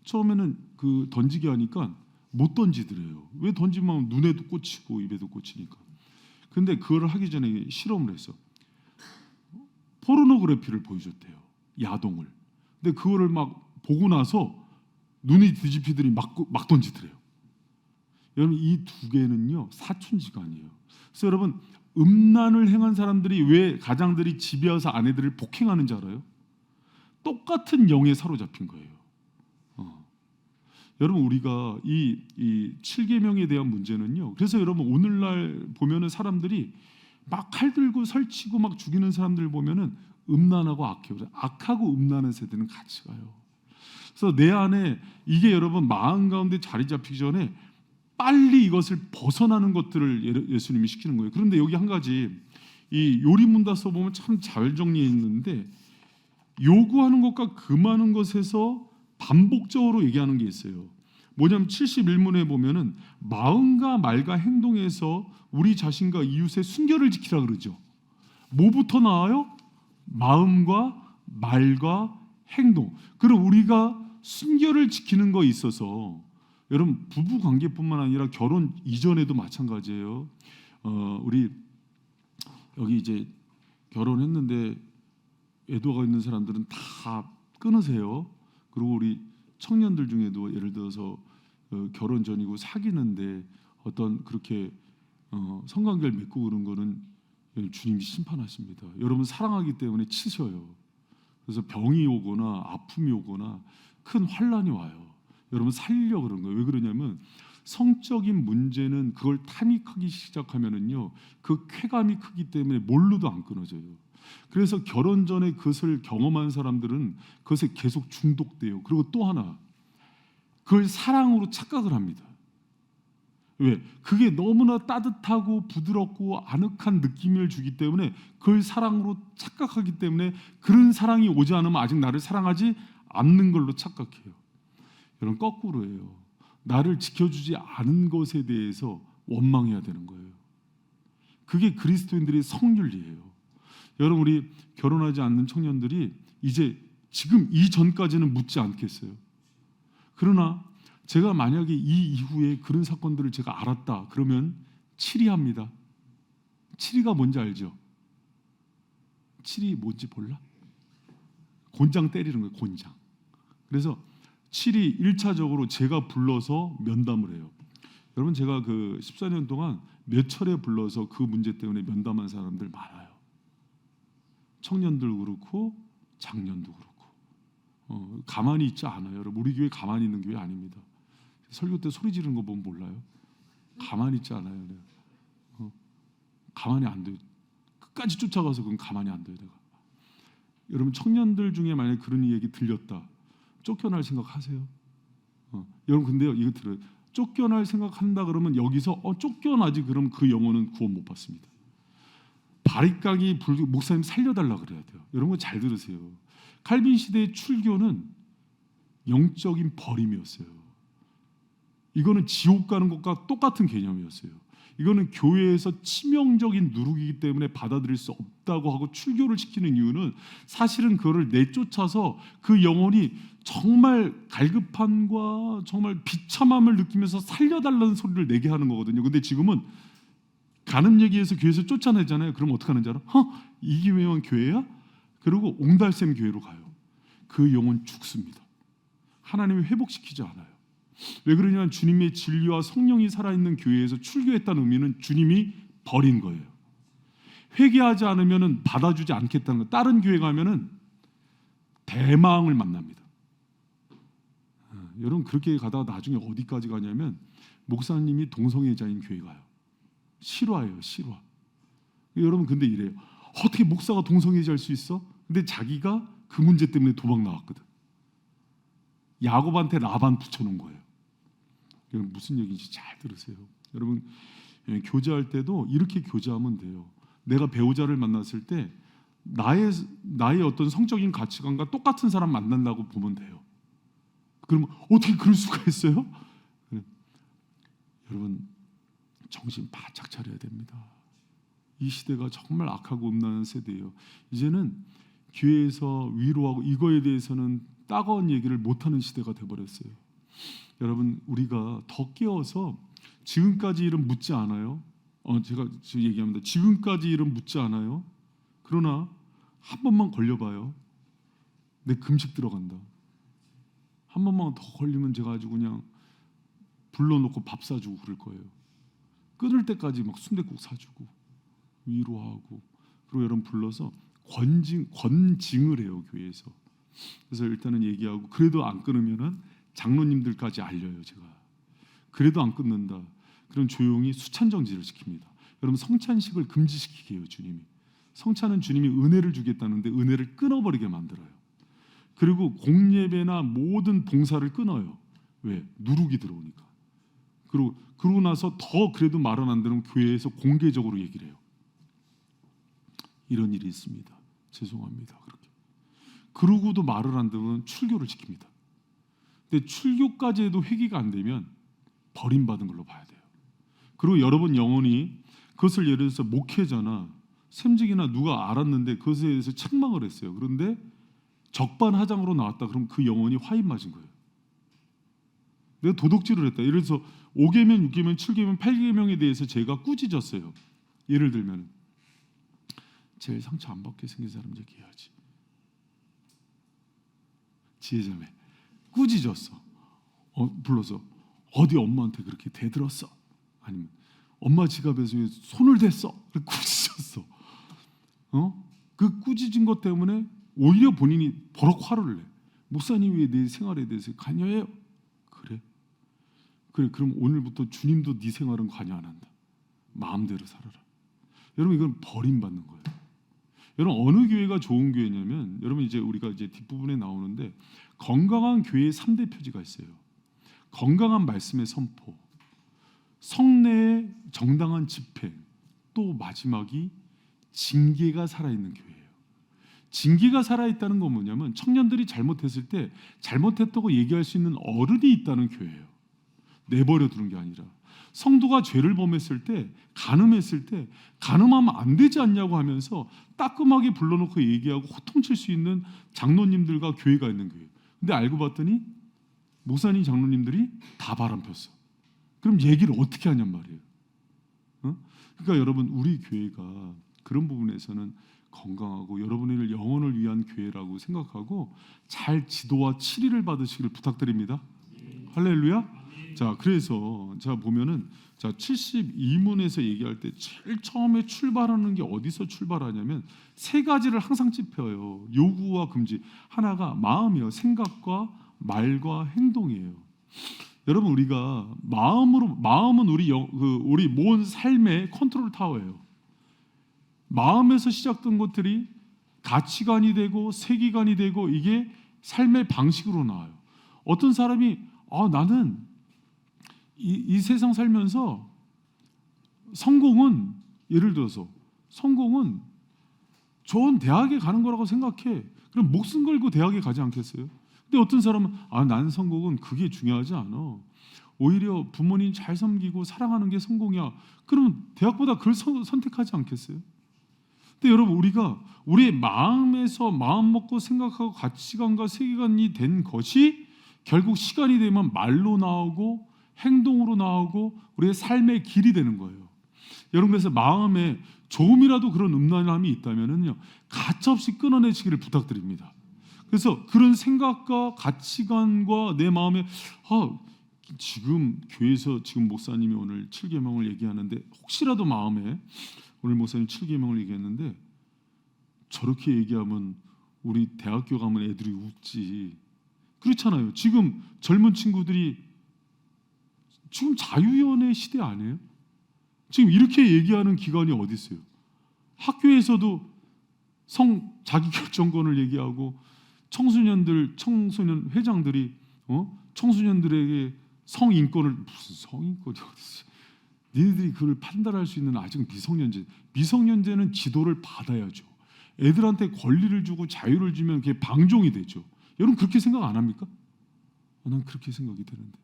처음에는 그 던지게 하니까 못 던지더래요. 왜 던지면 눈에도 꽂히고 입에도 꽂히니까. 근데 그걸 하기 전에 실험을 했어. 포르노그래피를 보여줬대요. 야동을. 근데 그거를 막 보고 나서 눈이 뒤집히더니 막 던지더래요. 여러분 이 두 개는요 사촌지간이에요. 그래서 여러분 음란을 행한 사람들이 왜 가장들이 집에 와서 아내들을 폭행하는지 알아요? 똑같은 영에 사로잡힌 거예요. 여러분 우리가 이 7계명에 대한 문제는요. 그래서 여러분 오늘날 보면은 사람들이 막 칼 들고 설치고 막 죽이는 사람들 보면은 음란하고 악해요. 악하고 음란한 세대는 같이 가요. 그래서 내 안에 이게 여러분 마음 가운데 자리 잡히기 전에 빨리 이것을 벗어나는 것들을 예수님이 시키는 거예요. 그런데 여기 한 가지 이 요리문답 써보면 참 잘 정리해 있는데, 요구하는 것과 금하는 것에서 반복적으로 얘기하는 게 있어요. 뭐냐면 71문에 보면은 마음과 말과 행동에서 우리 자신과 이웃의 순결을 지키라 그러죠. 뭐부터 나와요? 마음과 말과 행동. 그럼 우리가 순결을 지키는 거에 있어서 여러분 부부 관계뿐만 아니라 결혼 이전에도 마찬가지예요. 우리 여기 이제 결혼했는데 애도가 있는 사람들은 다 끊으세요. 그리고 우리 청년들 중에도 예를 들어서 결혼 전이고 사귀는데 어떤 그렇게 성관계를 맺고 그런 거는 주님이 심판하십니다. 여러분 사랑하기 때문에 치셔요. 그래서 병이 오거나 아픔이 오거나 큰 환란이 와요. 여러분 살려 그런 거예요. 왜 그러냐면 성적인 문제는 그걸 탐닉하기 시작하면은요 그 쾌감이 크기 때문에 뭘로도 안 끊어져요. 그래서 결혼 전에 그것을 경험한 사람들은 그것에 계속 중독돼요. 그리고 또 하나 그걸 사랑으로 착각을 합니다. 왜? 그게 너무나 따뜻하고 부드럽고 아늑한 느낌을 주기 때문에 그걸 사랑으로 착각하기 때문에 그런 사랑이 오지 않으면 아직 나를 사랑하지 않는 걸로 착각해요. 여러분 거꾸로예요. 나를 지켜주지 않은 것에 대해서 원망해야 되는 거예요. 그게 그리스도인들의 성윤리예요. 여러분 우리 결혼하지 않는 청년들이 이제 지금 이전까지는 묻지 않겠어요. 그러나 제가 만약에 이 이후에 그런 사건들을 제가 알았다 그러면 치리합니다. 치리가 뭔지 알죠? 치리 뭔지 몰라? 곤장 때리는 거예요. 곤장. 그래서 치리 1차적으로 제가 불러서 면담을 해요. 여러분 제가 그 14년 동안 몇 차례 불러서 그 문제 때문에 면담한 사람들 많아요. 청년들 그렇고 장년도 그렇고 가만히 있지 않아요. 여러분 우리 교회 가만히 있는 교회 아닙니다. 설교 때 소리 지르는 거 보면 몰라요? 가만히 있지 않아요. 내가. 가만히 안 돼요. 끝까지 쫓아가서 그건 가만히 안 돼요. 내가. 여러분 청년들 중에 만약에 그런 얘기 들렸다. 쫓겨날 생각하세요? 여러분 근데요 이거 들어요. 쫓겨날 생각한다 그러면 여기서 쫓겨나지 그러면 그 영혼은 구원 못 받습니다. 바리깡이 불고 목사님 살려달라 그래야 돼요. 여러분 잘 들으세요. 칼빈 시대의 출교는 영적인 버림이었어요. 이거는 지옥 가는 것과 똑같은 개념이었어요. 이거는 교회에서 치명적인 누룩이기 때문에 받아들일 수 없다고 하고 출교를 시키는 이유는 사실은 그거를 내쫓아서 그 영혼이 정말 갈급함과 정말 비참함을 느끼면서 살려달라는 소리를 내게 하는 거거든요. 근데 지금은 간음 얘기해서 교회에서 쫓아내잖아요. 그럼 어떻게 하는지 알아? 이 교회만 교회야? 그리고 옹달샘 교회로 가요. 그 영혼 죽습니다. 하나님이 회복시키지 않아요. 왜 그러냐면 주님의 진리와 성령이 살아있는 교회에서 출교했다는 의미는 주님이 버린 거예요. 회개하지 않으면 받아주지 않겠다는 거. 다른 교회 가면은 대망을 만납니다. 여러분 그렇게 가다가 나중에 어디까지 가냐면 목사님이 동성애자인 교회 가요. 실화예요, 실화. 여러분 근데 이래요. 어떻게 목사가 동성애자일 수 있어? 근데 자기가 그 문제 때문에 도망 나왔거든. 야곱한테 라반 붙여놓은 거예요. 여러분 무슨 얘기인지 잘 들으세요. 여러분 교제할 때도 이렇게 교제하면 돼요. 내가 배우자를 만났을 때 나의 어떤 성적인 가치관과 똑같은 사람 만난다고 보면 돼요. 그러면 어떻게 그럴 수가 있어요? 여러분 정신 바짝 차려야 됩니다. 이 시대가 정말 악하고 음란한 세대예요. 이제는 교회에서 위로하고 이거에 대해서는 따가운 얘기를 못하는 시대가 돼버렸어요. 여러분 우리가 더 깨어서 지금까지 일은 묻지 않아요. 제가 지금 얘기합니다. 지금까지 일은 묻지 않아요. 그러나 한 번만 걸려봐요. 내 금식 들어간다. 한 번만 더 걸리면 제가 아주 그냥 불러놓고 밥 사주고 그럴 거예요. 끊을 때까지 막 순댓국 사주고 위로하고 그리고 여러분 불러서 권징을 해요 교회에서. 그래서 일단은 얘기하고 그래도 안 끊으면은 장로님들까지 알려요 제가. 그래도 안 끊는다. 그럼 조용히 수찬정지를 시킵니다. 여러분 성찬식을 금지시키게 해요 주님이. 성찬은 주님이 은혜를 주겠다는데 은혜를 끊어버리게 만들어요. 그리고 공예배나 모든 봉사를 끊어요. 왜? 누룩이 들어오니까. 그러고 나서 더 그래도 말은 안 되면 교회에서 공개적으로 얘기를 해요. 이런 일이 있습니다. 죄송합니다. 그렇게. 그러고도 말을 안 들으면 출교를 시킵니다. 근데 출교까지 해도 회개가 안 되면 버림받은 걸로 봐야 돼요. 그리고 여러분 영혼이 그것을 예를 들어서 목회자나 샘직이나 누가 알았는데 그것에 대해서 책망을 했어요. 그런데 적반하장으로 나왔다. 그럼 그 영혼이 화인 맞은 거예요. 내가 도둑질을 했다. 예를 들어서 5계명, 6계명, 7계명, 8계명에 대해서 제가 꾸짖었어요. 예를 들면 제일 상처 안 받게 생긴 사람 얘기해야지. 지혜자매 꾸짖었어. 불러서 어디 엄마한테 그렇게 대들었어? 아니면 엄마 지갑에서 손을 댔어? 꾸짖었어. 그 꾸짖은 것 때문에 오히려 본인이 버럭 화를 내. 목사님 왜 내 생활에 대해서 관여해요? 그래 그럼 오늘부터 주님도 네 생활은 관여 안 한다. 마음대로 살아라. 여러분 이건 버림받는 거예요. 여러분 어느 교회가 좋은 교회냐면 여러분 이제 우리가 이제 뒷부분에 나오는데 건강한 교회의 3대 표지가 있어요. 건강한 말씀의 선포, 성례의 정당한 집행, 또 마지막이 징계가 살아있는 교회예요. 징계가 살아있다는 건 뭐냐면 청년들이 잘못했을 때 잘못했다고 얘기할 수 있는 어른이 있다는 교회예요. 내버려 두는 게 아니라 성도가 죄를 범했을 때 간음했을 때 간음하면 안 되지 않냐고 하면서 따끔하게 불러놓고 얘기하고 호통칠 수 있는 장로님들과 교회가 있는 교회. 근데 알고 봤더니 목사님 장로님들이 다 바람 폈어. 그럼 얘기를 어떻게 하냔 말이에요. 그러니까 여러분 우리 교회가 그런 부분에서는 건강하고 여러분의 영혼을 위한 교회라고 생각하고 잘 지도와 치리를 받으시기를 부탁드립니다. 할렐루야. 자, 그래서 자 보면은 자 72문에서 얘기할 때 제일 처음에 출발하는 게 어디서 출발하냐면 세 가지를 항상 짚어요. 요구와 금지. 하나가 마음이에요. 생각과 말과 행동이에요. 여러분 우리가 마음은 우리 모든 삶의 컨트롤 타워예요. 마음에서 시작된 것들이 가치관이 되고 세계관이 되고 이게 삶의 방식으로 나와요. 어떤 사람이 나는 이 세상 살면서 성공은 예를 들어서 성공은 좋은 대학에 가는 거라고 생각해. 그럼 목숨 걸고 대학에 가지 않겠어요? 근데 어떤 사람은 나는 성공은 그게 중요하지 않아. 오히려 부모님 잘 섬기고 사랑하는 게 성공이야. 그러면 대학보다 그걸 선택하지 않겠어요? 근데 여러분, 우리가 우리의 마음에서 마음 먹고 생각하고 가치관과 세계관이 된 것이 결국 시간이 되면 말로 나오고 행동으로 나오고 우리의 삶의 길이 되는 거예요. 여러분, 그래서 마음에 조금이라도 그런 음란함이 있다면은요, 가차없이 끊어내시기를 부탁드립니다. 그래서 그런 생각과 가치관과 내 마음에 지금 교회에서 지금 목사님이 오늘 7계명을 얘기하는데 혹시라도 마음에 오늘 목사님 7계명을 얘기했는데 저렇게 얘기하면 우리 대학교 가면 애들이 웃지. 그렇잖아요. 지금 젊은 친구들이 지금 자유연애 시대 아니에요? 지금 이렇게 얘기하는 기관이 어디 있어요? 학교에서도 자기결정권을 얘기하고 청소년 회장들이 청소년들에게 성인권을, 무슨 성인권이 어디 있어요? 니네들이 그걸 판단할 수 있는 아직 미성년자는 지도를 받아야죠. 애들한테 권리를 주고 자유를 주면 그게 방종이 되죠. 여러분, 그렇게 생각 안 합니까? 난 그렇게 생각이 되는데.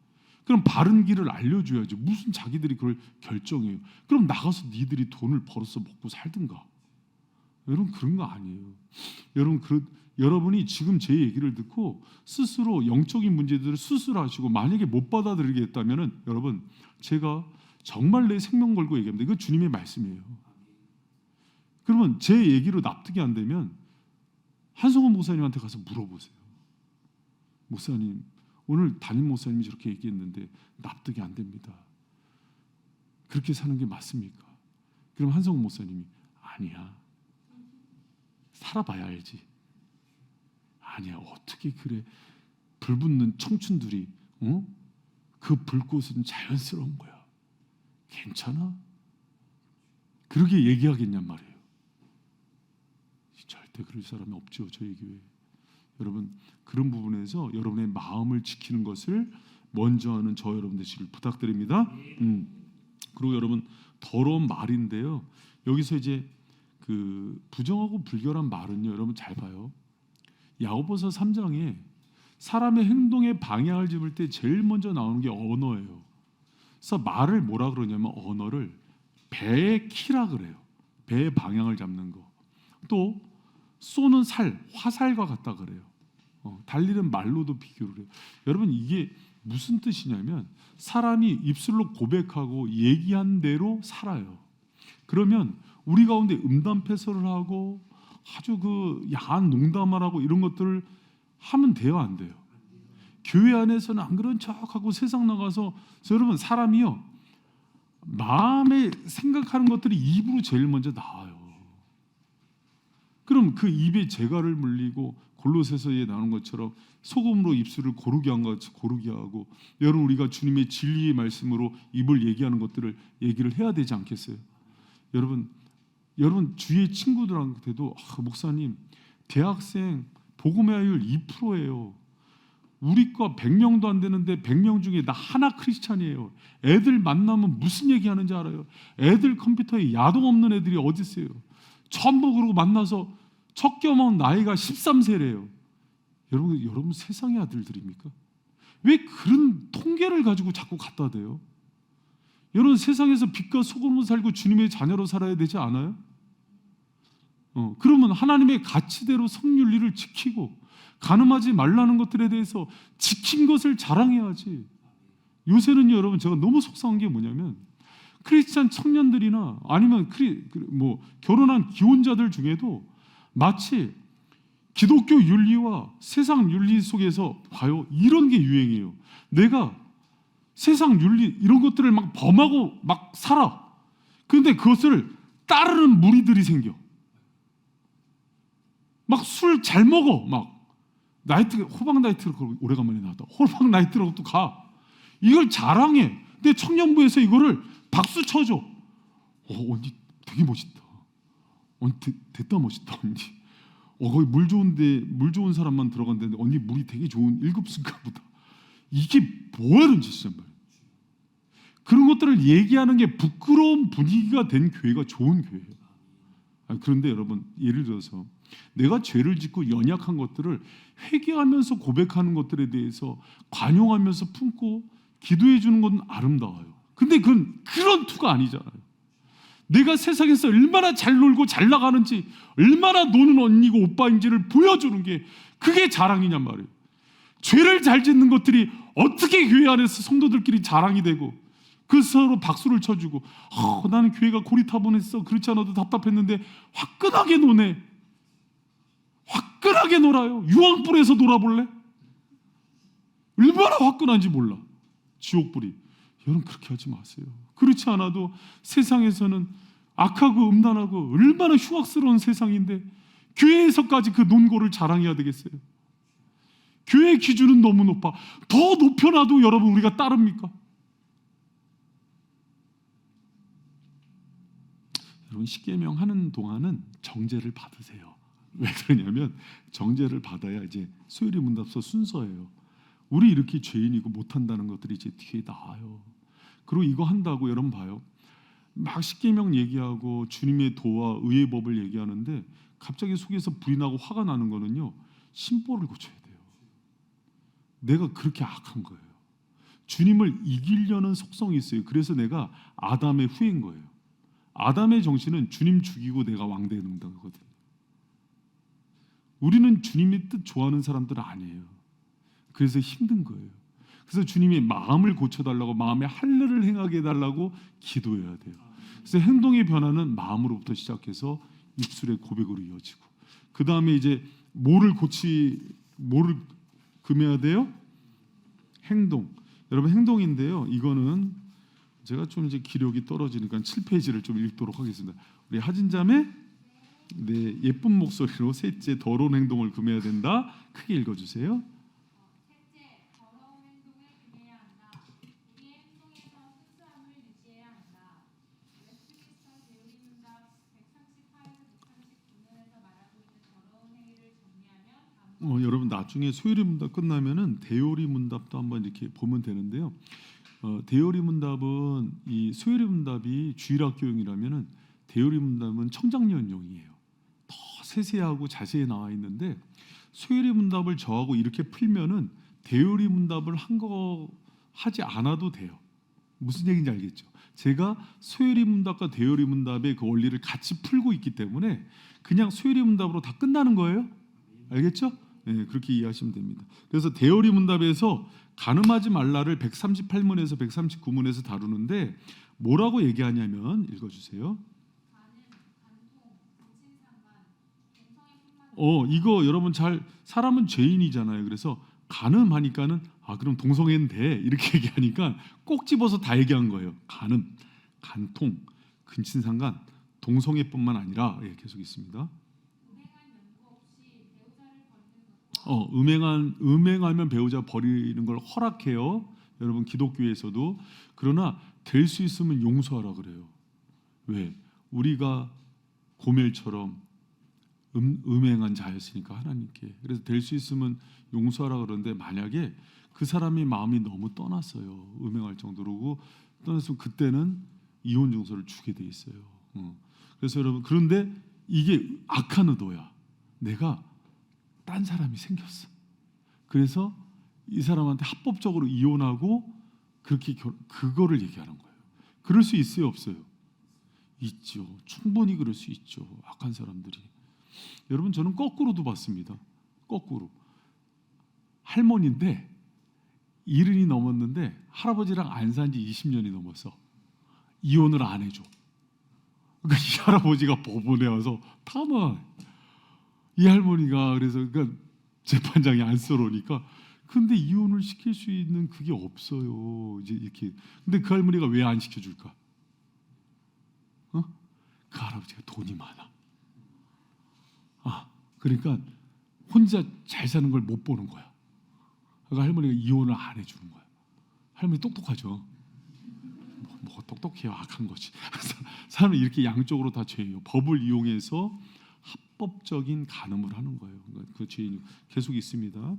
그럼 바른 길을 알려줘야죠. 무슨 자기들이 그걸 결정해요. 그럼 나가서 니들이 돈을 벌어서 먹고 살든가. 여러분, 그런 거 아니에요. 여러분이 지금 제 얘기를 듣고 스스로 영적인 문제들을 스스로 하시고 만약에 못 받아들이겠다면은 여러분, 제가 정말 내 생명 걸고 얘기합니다. 이거 주님의 말씀이에요. 그러면 제 얘기로 납득이 안 되면 한성원 목사님한테 가서 물어보세요. 목사님, 오늘 담임 목사님이 저렇게 얘기했는데 납득이 안 됩니다. 그렇게 사는 게 맞습니까? 그럼 한성원 목사님이 아니야. 살아봐야 알지. 아니야. 어떻게 그래. 불붙는 청춘들이 그 불꽃은 자연스러운 거야. 괜찮아? 그렇게 얘기하겠냔 말이에요. 절대 그럴 사람이 없죠. 저희 교회에. 여러분, 그런 부분에서 여러분의 마음을 지키는 것을 먼저 하는 저 여러분 되시길 부탁드립니다. 그리고 여러분, 더러운 말인데요. 여기서 이제 그 부정하고 불결한 말은요, 여러분 잘 봐요. 야고보서 3장에 사람의 행동에 방향을 잡을 때 제일 먼저 나오는 게 언어예요. 그래서 말을 뭐라 그러냐면 언어를 배의 키라 그래요. 배의 방향을 잡는 거. 또 쏘는 화살과 같다 그래요. 달리는 말로도 비교를 해요. 여러분, 이게 무슨 뜻이냐면 사람이 입술로 고백하고 얘기한 대로 살아요. 그러면 우리 가운데 음담패설을 하고 아주 그 야한 농담을 하고 이런 것들을 하면 돼요, 안 돼요? 교회 안에서는 안 그런 척하고 세상 나가서 여러분, 사람이요, 마음에 생각하는 것들이 입으로 제일 먼저 나와요. 그럼 그 입에 재갈을 물리고 골로새서에 나오는 것처럼 소금으로 입술을 고르게 하고, 여러분, 우리가 주님의 진리의 말씀으로 입을 얘기하는 것들을 얘기를 해야 되지 않겠어요? 여러분 주위의 친구들한테도 목사님, 대학생 복음의 아이율 2%예요. 우리 과 100명도 안 되는데 100명 중에 나 하나 크리스찬이에요. 애들 만나면 무슨 얘기하는지 알아요? 애들 컴퓨터에 야동 없는 애들이 어디 있어요? 전부 그러고 만나서 첫 경험한 나이가 13세래요. 여러분 세상의 아들들입니까? 왜 그런 통계를 가지고 자꾸 갖다 대요? 여러분, 세상에서 빛과 소금으로 살고 주님의 자녀로 살아야 되지 않아요? 그러면 하나님의 가치대로 성윤리를 지키고 간음하지 말라는 것들에 대해서 지킨 것을 자랑해야지. 요새는요, 여러분, 제가 너무 속상한 게 뭐냐면 크리스찬 청년들이나 아니면 결혼한 기혼자들 중에도 마치 기독교 윤리와 세상 윤리 속에서 봐요. 이런 게 유행이에요. 내가 세상 윤리 이런 것들을 막 범하고 막 살아. 그런데 그것을 따르는 무리들이 생겨. 막 술 잘 먹어. 막 호박 나이트로 오래간만에 나왔다. 호박 나이트라고 또 가. 이걸 자랑해. 근데 청년부에서 이거를 박수 쳐줘. 언니 되게 멋있다. 언니 됐다 멋있다 언니. 거기 물 좋은 사람만 들어간다는데 언니 물이 되게 좋은 1급수인가 보다. 이게 뭐하는 짓이란 말이에요. 그런 것들을 얘기하는 게 부끄러운 분위기가 된 교회가 좋은 교회예요. 그런데 여러분, 예를 들어서 내가 죄를 짓고 연약한 것들을 회개하면서 고백하는 것들에 대해서 관용하면서 품고 기도해 주는 건 아름다워요. 근데 그건 그런 투가 아니잖아요. 내가 세상에서 얼마나 잘 놀고 잘 나가는지, 얼마나 노는 언니고 오빠인지를 보여주는 게 그게 자랑이냔 말이에요. 죄를 잘 짓는 것들이 어떻게 교회 안에서 성도들끼리 자랑이 되고 그 서로 박수를 쳐주고, 나는 교회가 고리타분했어, 그렇지 않아도 답답했는데 화끈하게 노네, 화끈하게 놀아요. 유황불에서 놀아볼래? 얼마나 화끈한지 몰라. 지옥불이. 여러분 그렇게 하지 마세요. 그렇지 않아도 세상에서는 악하고 음란하고 얼마나 흉악스러운 세상인데 교회에서까지 그 논고를 자랑해야 되겠어요? 교회의 기준은 너무 높아. 더 높여놔도 여러분 우리가 따릅니까? 여러분 십계명 하는 동안은 정죄를 받으세요. 왜 그러냐면 정죄를 받아야 이제 수요일 문답서 순서예요. 우리 이렇게 죄인이고 못한다는 것들이 이제 뒤에 나와요. 그리고 이거 한다고 여러분 봐요. 막 십계명 얘기하고 주님의 도와 의의 법을 얘기하는데 갑자기 속에서 불이 나고 화가 나는 거는요, 심보를 고쳐야 돼요. 내가 그렇게 악한 거예요. 주님을 이기려는 속성이 있어요. 그래서 내가 아담의 후예인 거예요. 아담의 정신은 주님 죽이고 내가 왕 되는 거거든요. 우리는 주님의 뜻 좋아하는 사람들은 아니에요. 그래서 힘든 거예요. 그래서 주님이 마음을 고쳐달라고, 마음의 할례를 행하게 해달라고 기도해야 돼요. 그래서 행동의 변화는 마음으로부터 시작해서 입술의 고백으로 이어지고, 그 다음에 이제 뭐를 금해야 돼요? 행동. 여러분 행동인데요, 이거는 제가 좀 이제 기력이 떨어지니까 7페이지를 좀 읽도록 하겠습니다. 우리 하진자매, 네, 예쁜 목소리로 셋째, 더러운 행동을 금해야 된다. 크게 읽어주세요. 여러분 나중에 소요리 문답 끝나면은 대요리 문답도 한번 이렇게 보면 되는데요. 대요리 문답은 이 소요리 문답이 주일학교용이라면은 대요리 문답은 청장년용이에요. 더 세세하고 자세히 나와 있는데 소요리 문답을 저하고 이렇게 풀면은 대요리 문답을 하지 않아도 돼요. 무슨 얘기인지 알겠죠? 제가 소요리 문답과 대요리 문답의 그 원리를 같이 풀고 있기 때문에 그냥 소요리 문답으로 다 끝나는 거예요. 알겠죠? 네, 그렇게 이해하시면 됩니다. 그래서 대요리 문답에서 간음하지 말라를 138문에서 139문에서 다루는데 뭐라고 얘기하냐면 읽어주세요. 이거 여러분 사람은 죄인이잖아요. 그래서 간음하니까는 그럼 동성애는 돼 이렇게 얘기하니까 꼭 집어서 다 얘기한 거예요. 간음, 간통, 근친상간, 동성애뿐만 아니라 계속 있습니다. 음행하면 배우자 버리는 걸 허락해요. 여러분 기독교에서도. 그러나 될 수 있으면 용서하라 그래요. 왜? 우리가 고멜처럼 음행한 자였으니까 하나님께. 그래서 될 수 있으면 용서하라 그러는데 만약에 그 사람이 마음이 너무 떠났어요. 음행할 정도로 떠났으면 그때는 이혼 증서를 주게 돼 있어요. 그래서 여러분 그런데 이게 악한 의도야. 내가 딴 사람이 생겼어. 그래서 이 사람한테 합법적으로 이혼하고 그렇게 그거를 얘기하는 거예요. 그럴 수 있어요, 없어요? 있죠. 충분히 그럴 수 있죠. 악한 사람들이. 여러분 저는 거꾸로도 봤습니다. 거꾸로. 할머니인데 70이 넘었는데 할아버지랑 안 산 지 20년이 넘어서 이혼을 안 해줘. 그러니까 이 할아버지가 법원에 와서 타마. 이 할머니가 그래서 그러니까 재판장이 안쓰러우니까 근데 이혼을 시킬 수 있는 그게 없어요. 이제 이렇게. 근데 그 할머니가 왜 안 시켜줄까? 그 할아버지가 돈이 많아. 그러니까 혼자 잘 사는 걸 못 보는 거야. 그러니까 할머니가 이혼을 안 해주는 거야. 할머니 똑똑하죠. 뭐 똑똑해요. 악한 거지. 사람은 이렇게 양쪽으로 다 죄예요. 법을 이용해서 합법적인 간음을 하는 거예요. 그 죄인이 계속 있습니다.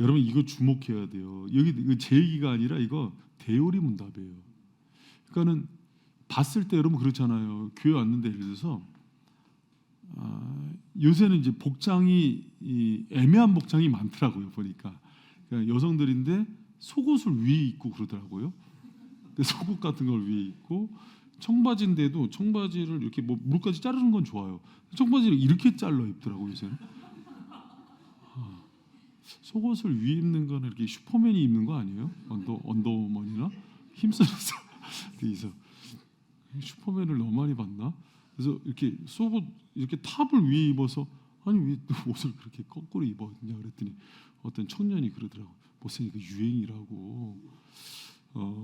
여러분 이거 주목해야 돼요. 여기 제 얘기가 아니라 이거 대요리 문답이에요. 그러니까는 봤을 때 여러분 그렇잖아요. 교회 왔는데 예를 들어서 요새는 이제 복장이 애매한 복장이 많더라고요. 보니까 그러니까 여성들인데 속옷을 위에 입고 그러더라고요. 속옷 같은 걸 위에 입고 청바지인데도 청바지를 이렇게 뭐 물까지 자르는 건 좋아요. 청바지를 이렇게 잘라 입더라고요. 요새는. 속옷을 위에 입는 거는 이렇게 슈퍼맨이 입는 거 아니에요? 언더우먼이나 힘쓰면서 그래서 슈퍼맨을 너무 많이 봤나? 그래서 이렇게 속옷 이렇게 탑을 위에 입어서 아니 왜 옷을 그렇게 거꾸로 입었냐 그랬더니 어떤 청년이 그러더라고. 목사님 그 유행이라고.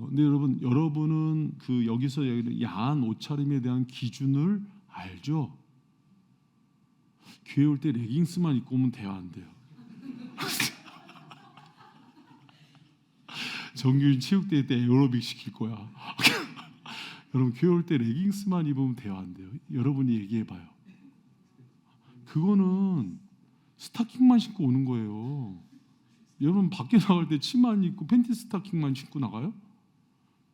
근데 여러분은 그 여기서 야한 옷차림에 대한 기준을 알죠? 교회 올 때 레깅스만 입고 오면 대화 안 돼요. 정규인 체육대회 때 에어로빅 시킬 거야. 여러분 교회 올 때 레깅스만 입으면 대화 안 돼요. 여러분이 얘기해봐요. 그거는 스타킹만 신고 오는 거예요. 여러분 밖에 나갈 때 치마 안 입고 팬티 스타킹만 신고 나가요?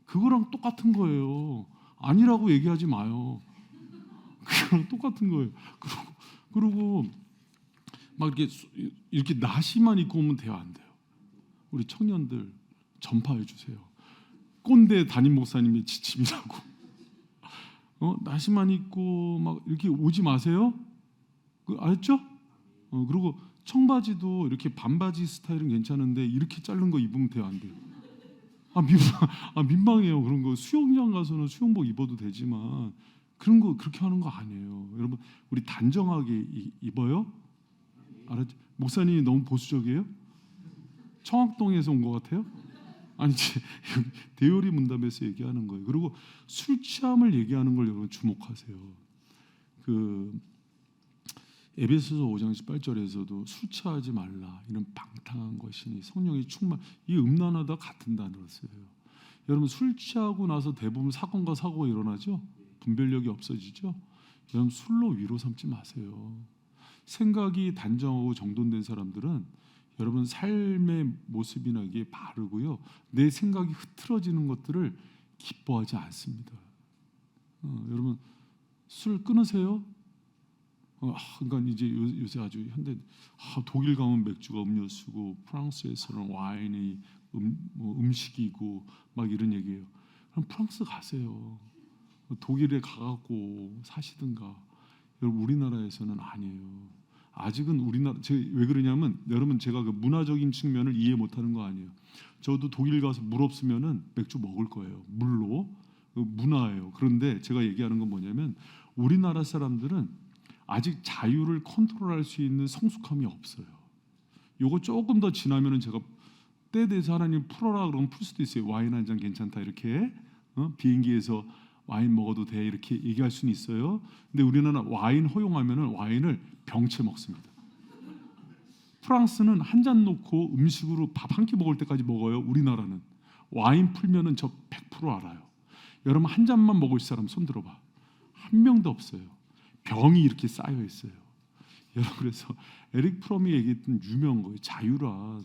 그거랑 똑같은 거예요. 아니라고 얘기하지 마요. 그거랑 똑같은 거예요. 그리고 막 이렇게 나시만 입고 오면 대화 안 돼요. 우리 청년들 전파해 주세요. 꼰대 담임 목사님의 지침이라고. 나시만 입고 막 이렇게 오지 마세요. 알았죠? 그리고 청바지도 이렇게 반바지 스타일은 괜찮은데 이렇게 자른 거 입으면 대화 안 돼요. 민망해요. 그런 거 수영장 가서는 수영복 입어도 되지만 그런 거 그렇게 하는 거 아니에요. 여러분 우리 단정하게 입어요. 알았죠? 목사님이 너무 보수적이에요? 청학동에서 온 것 같아요? 아니지 대요리 문답에서 얘기하는 거예요. 그리고 술 취함을 얘기하는 걸 여러분 주목하세요. 그 에베소서 5장 18절에서도 술 취하지 말라 이런 방탕한 것이니 성령이 충만 이 음란하다 같은 단어를 써요. 여러분 술 취하고 나서 대부분 사건과 사고가 일어나죠. 분별력이 없어지죠. 여러분 술로 위로 삼지 마세요. 생각이 단정하고 정돈된 사람들은 여러분 삶의 모습이나 이게 바르고요. 내 생각이 흐트러지는 것들을 기뻐하지 않습니다. 여러분 술 끊으세요. 그러니까 이제 요새 아주 현대 독일 가면 맥주가 음료수고 프랑스에서는 와인이 음식이고 막 이런 얘기예요. 그럼 프랑스 가세요. 독일에 가갖고 사시든가. 여러분 우리나라에서는 아니에요. 아직은 우리나라 왜 그러냐면 여러분 제가 그 문화적인 측면을 이해 못하는 거 아니에요. 저도 독일 가서 물 없으면은 맥주 먹을 거예요. 물로 문화예요. 그런데 제가 얘기하는 건 뭐냐면 우리나라 사람들은 아직 자유를 컨트롤할 수 있는 성숙함이 없어요. 요거 조금 더 지나면은 제가 때에 대해서 하나님 풀어라 그러면 풀 수도 있어요. 와인 한 잔 괜찮다 이렇게 비행기에서 와인 먹어도 돼 이렇게 얘기할 수는 있어요. 근데 우리는 와인 허용하면은 와인을 병채 먹습니다. 프랑스는 한 잔 놓고 음식으로 밥 한 끼 먹을 때까지 먹어요. 우리나라는 와인 풀면은 저 100% 알아요. 여러분 한 잔만 먹을 사람 손 들어봐. 한 명도 없어요. 병이 이렇게 쌓여 있어요. 여러분 그래서 에릭 프롬이 얘기했던 유명한 거예요. 자유란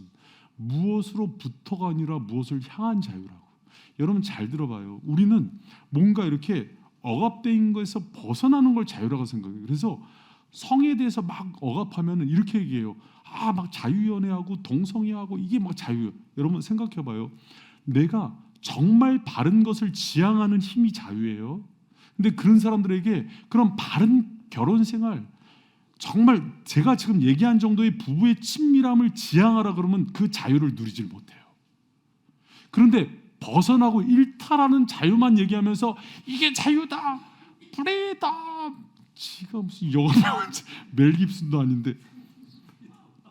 무엇으로부터가 아니라 무엇을 향한 자유라고. 여러분 잘 들어봐요. 우리는 뭔가 이렇게 억압된 것에서 벗어나는 걸 자유라고 생각해요. 그래서 성에 대해서 막 억압하면은 이렇게 얘기해요. 막 자유연애하고 동성애하고 이게 막 자유예요. 여러분 생각해봐요. 내가 정말 바른 것을 지향하는 힘이 자유예요. 근데 그런 사람들에게 그런 바른 결혼 생활 정말 제가 지금 얘기한 정도의 부부의 친밀함을 지향하라 그러면 그 자유를 누리질 못해요. 그런데 벗어나고 일탈하는 자유만 얘기하면서 이게 자유다, 프리다. 지가 무슨 영화 멜 깁슨도 아닌데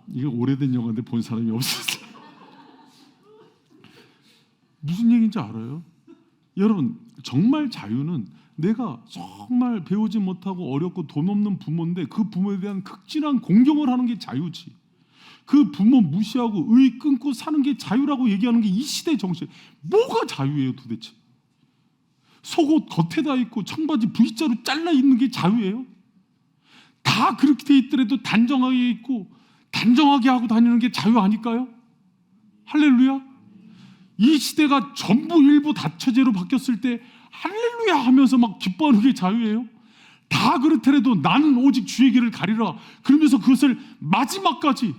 이게 오래된 영화인데 본 사람이 없었어요. 무슨 얘기인지 알아요? 여러분 정말 자유는 내가 정말 배우지 못하고 어렵고 돈 없는 부모인데 그 부모에 대한 극진한 공경을 하는 게 자유지. 그 부모 무시하고 의 끊고 사는 게 자유라고 얘기하는 게 이 시대의 정신. 뭐가 자유예요 도대체? 속옷 겉에다 입고 청바지 V자로 잘라 입는 게 자유예요? 다 그렇게 돼 있더라도 단정하게 입고 단정하게 하고 다니는 게 자유 아닐까요? 할렐루야. 이 시대가 전부 일부 다처제로 바뀌었을 때 할렐루야 하면서 막 기뻐하는 게 자유예요? 다 그렇더라도 나는 오직 주의 길을 가리라 그러면서 그것을 마지막까지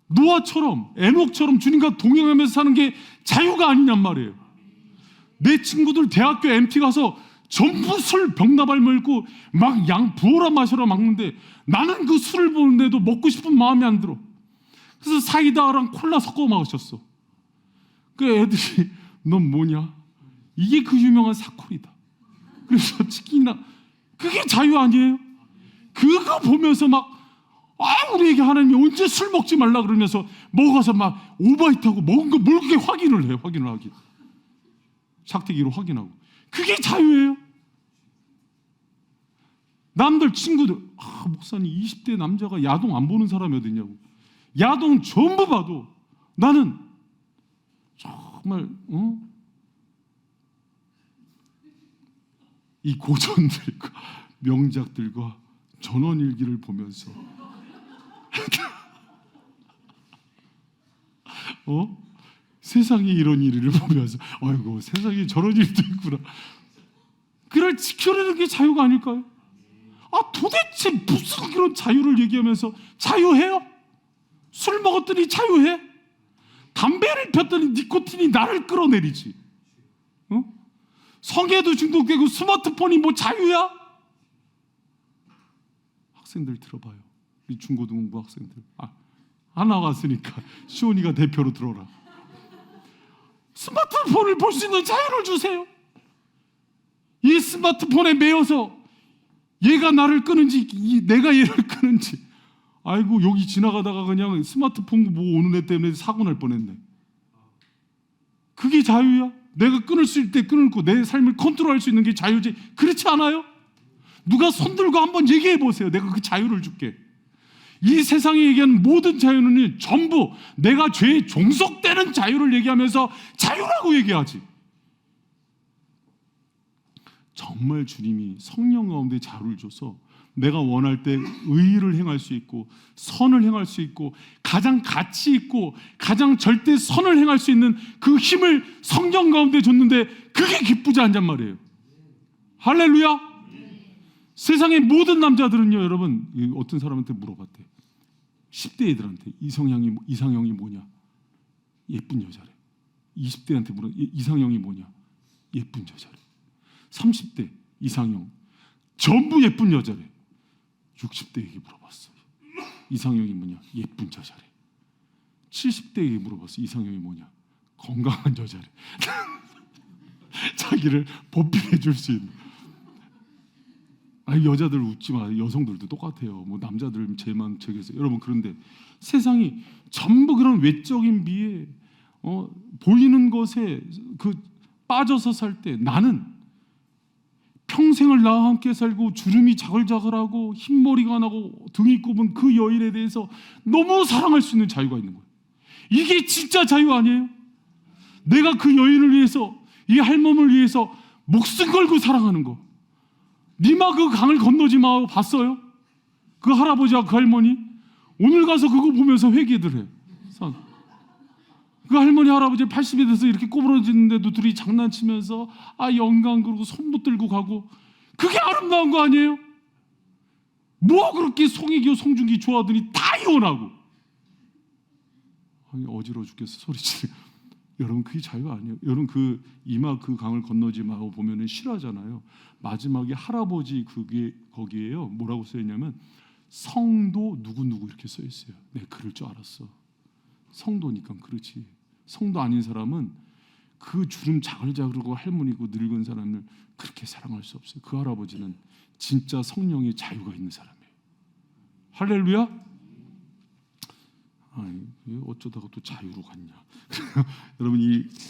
노아처럼 에녹처럼 주님과 동행하면서 사는 게 자유가 아니냔 말이에요. 내 친구들 대학교 MT 가서 전부 술 병나발 물고 막 양 부어라 마셔라 먹는데 나는 그 술을 보는데도 먹고 싶은 마음이 안 들어. 그래서 사이다랑 콜라 섞어 마셨어. 그 애들이 넌 뭐냐? 이게 그 유명한 사콜이다. 그래서 치킨이나 그게 자유 아니에요? 그거 보면서 막 우리에게 하나님이 언제 술 먹지 말라 그러면서 먹어서 막 오바이트하고 먹은 거 뭘 그렇게 확인을 해요. 확인을 하기. 샥대기로 확인하고. 그게 자유예요. 남들 친구들 목사님 20대 남자가 야동 안 보는 사람이 어딨냐고. 야동 전부 봐도 나는 정말 이 고전들과 명작들과 전원일기를 보면서 세상에 이런 일을 보면서 아이고 세상에 저런 일도 있구나. 그를 지켜내는 게 자유가 아닐까요? 도대체 무슨 그런 자유를 얘기하면서 자유해요? 술 먹었더니 자유해? 담배를 폈더니 니코틴이 나를 끌어내리지. 성에도 중독되고 스마트폰이 뭐 자유야? 학생들 들어봐요. 우리 중고등부 학생들. 하나 왔으니까 시온이가 대표로 들어라. 스마트폰을 볼 수 있는 자유를 주세요. 이 스마트폰에 매여서 얘가 나를 끄는지 내가 얘를 끄는지. 아이고 여기 지나가다가 그냥 스마트폰 보고 오는 애 때문에 사고 날 뻔했네. 그게 자유야? 내가 끊을 수 있을 때 끊고 내 삶을 컨트롤할 수 있는 게 자유지. 그렇지 않아요? 누가 손 들고 한번 얘기해 보세요. 내가 그 자유를 줄게. 이 세상에 얘기하는 모든 자유는 전부 내가 죄에 종속되는 자유를 얘기하면서 자유라고 얘기하지. 정말 주님이 성령 가운데 자유를 줘서 내가 원할 때 의를 행할 수 있고 선을 행할 수 있고 가장 가치 있고 가장 절대 선을 행할 수 있는 그 힘을 성령 가운데 줬는데 그게 기쁘지 않냔 말이에요. 할렐루야. 세상의 모든 남자들은요, 여러분, 어떤 사람한테 물어봤대. 10대 애들한테 이상형이 뭐냐? 예쁜 여자래. 20대한테 물어 이상형이 뭐냐? 예쁜 여자래. 30대 이상형 전부 예쁜 여자래. 60대에게 물어봤어. 이상형이 뭐냐? 예쁜 여자래. 70대에게 물어봤어. 이상형이 뭐냐? 건강한 여자래. 자기를 보필해 줄 수 있는. 여자들 웃지 마. 여성들도 똑같아요. 뭐 남자들 제만 저기서 여러분. 그런데 세상이 전부 그런 외적인 미에 보이는 것에 그 빠져서 살 때 나는 평생을 나와 함께 살고 주름이 자글자글하고 흰머리가 나고 등이 굽은 그 여인에 대해서 너무 사랑할 수 있는 자유가 있는 거예요. 이게 진짜 자유 아니에요? 내가 그 여인을 위해서, 이 할멈을 위해서 목숨 걸고 사랑하는 거. 니마 그 강을 건너지 마 봤어요? 그 할아버지와 그 할머니 오늘 가서 그거 보면서 회개들 해. 그 할머니 할아버지 80이 돼서 이렇게 꼬부러지는데도 둘이 장난치면서 영광 그러고 손못 들고 가고. 그게 아름다운 거 아니에요? 뭐 그렇게 송혜교 송중기 좋아하더니 다 이혼하고. 어지러워 죽겠어 소리치네. 여러분 그게 자유 아니에요. 여러분 그 이마 그 강을 건너지 마고 보면은 싫어하잖아요. 마지막에 할아버지 그게 거기에요. 뭐라고 써 있냐면 성도 누구누구 이렇게 써 있어요. 내 그럴 줄 알았어. 성도니까 그렇지. 성도 아닌 사람은 그 주름 자글자글하고 할머니고 늙은 사람을 그렇게 사랑할 수 없어요. 그 할아버지는 진짜 성령의 자유가 있는 사람이에요. 할렐루야. 어쩌다가 또 자유로 갔냐. 여러분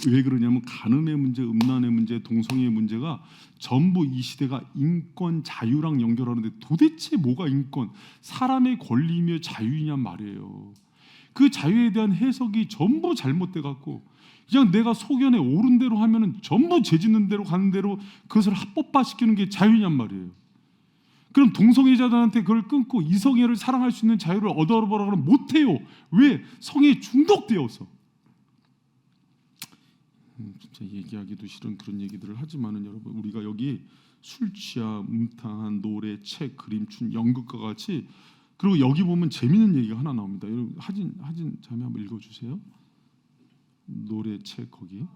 왜 그러냐면 간음의 문제, 음란의 문제, 동성애의 문제가 전부 이 시대가 인권 자유랑 연결하는데 도대체 뭐가 인권, 사람의 권리며 자유이냔 말이에요. 그 자유에 대한 해석이 전부 잘못돼 갖고 그냥 내가 소견에 옳은 대로 하면은 전부 죄짓는 대로 가는 대로 그것을 합법화시키는 게 자유냔 말이에요. 그럼 동성애자들한테 그걸 끊고 이성애를 사랑할 수 있는 자유를 얻어보라고 하면 못해요. 왜? 성에 중독되어서. 진짜 얘기하기도 싫은 그런 얘기들을 하지만은 여러분 우리가 여기 술 취한, 음탕한 노래, 책, 그림, 춤, 연극과 같이 그리고 여기 보면 재밌는 얘기가 하나 나옵니다. 여러분 하진 자매 한번 읽어주세요. 노래책 거기.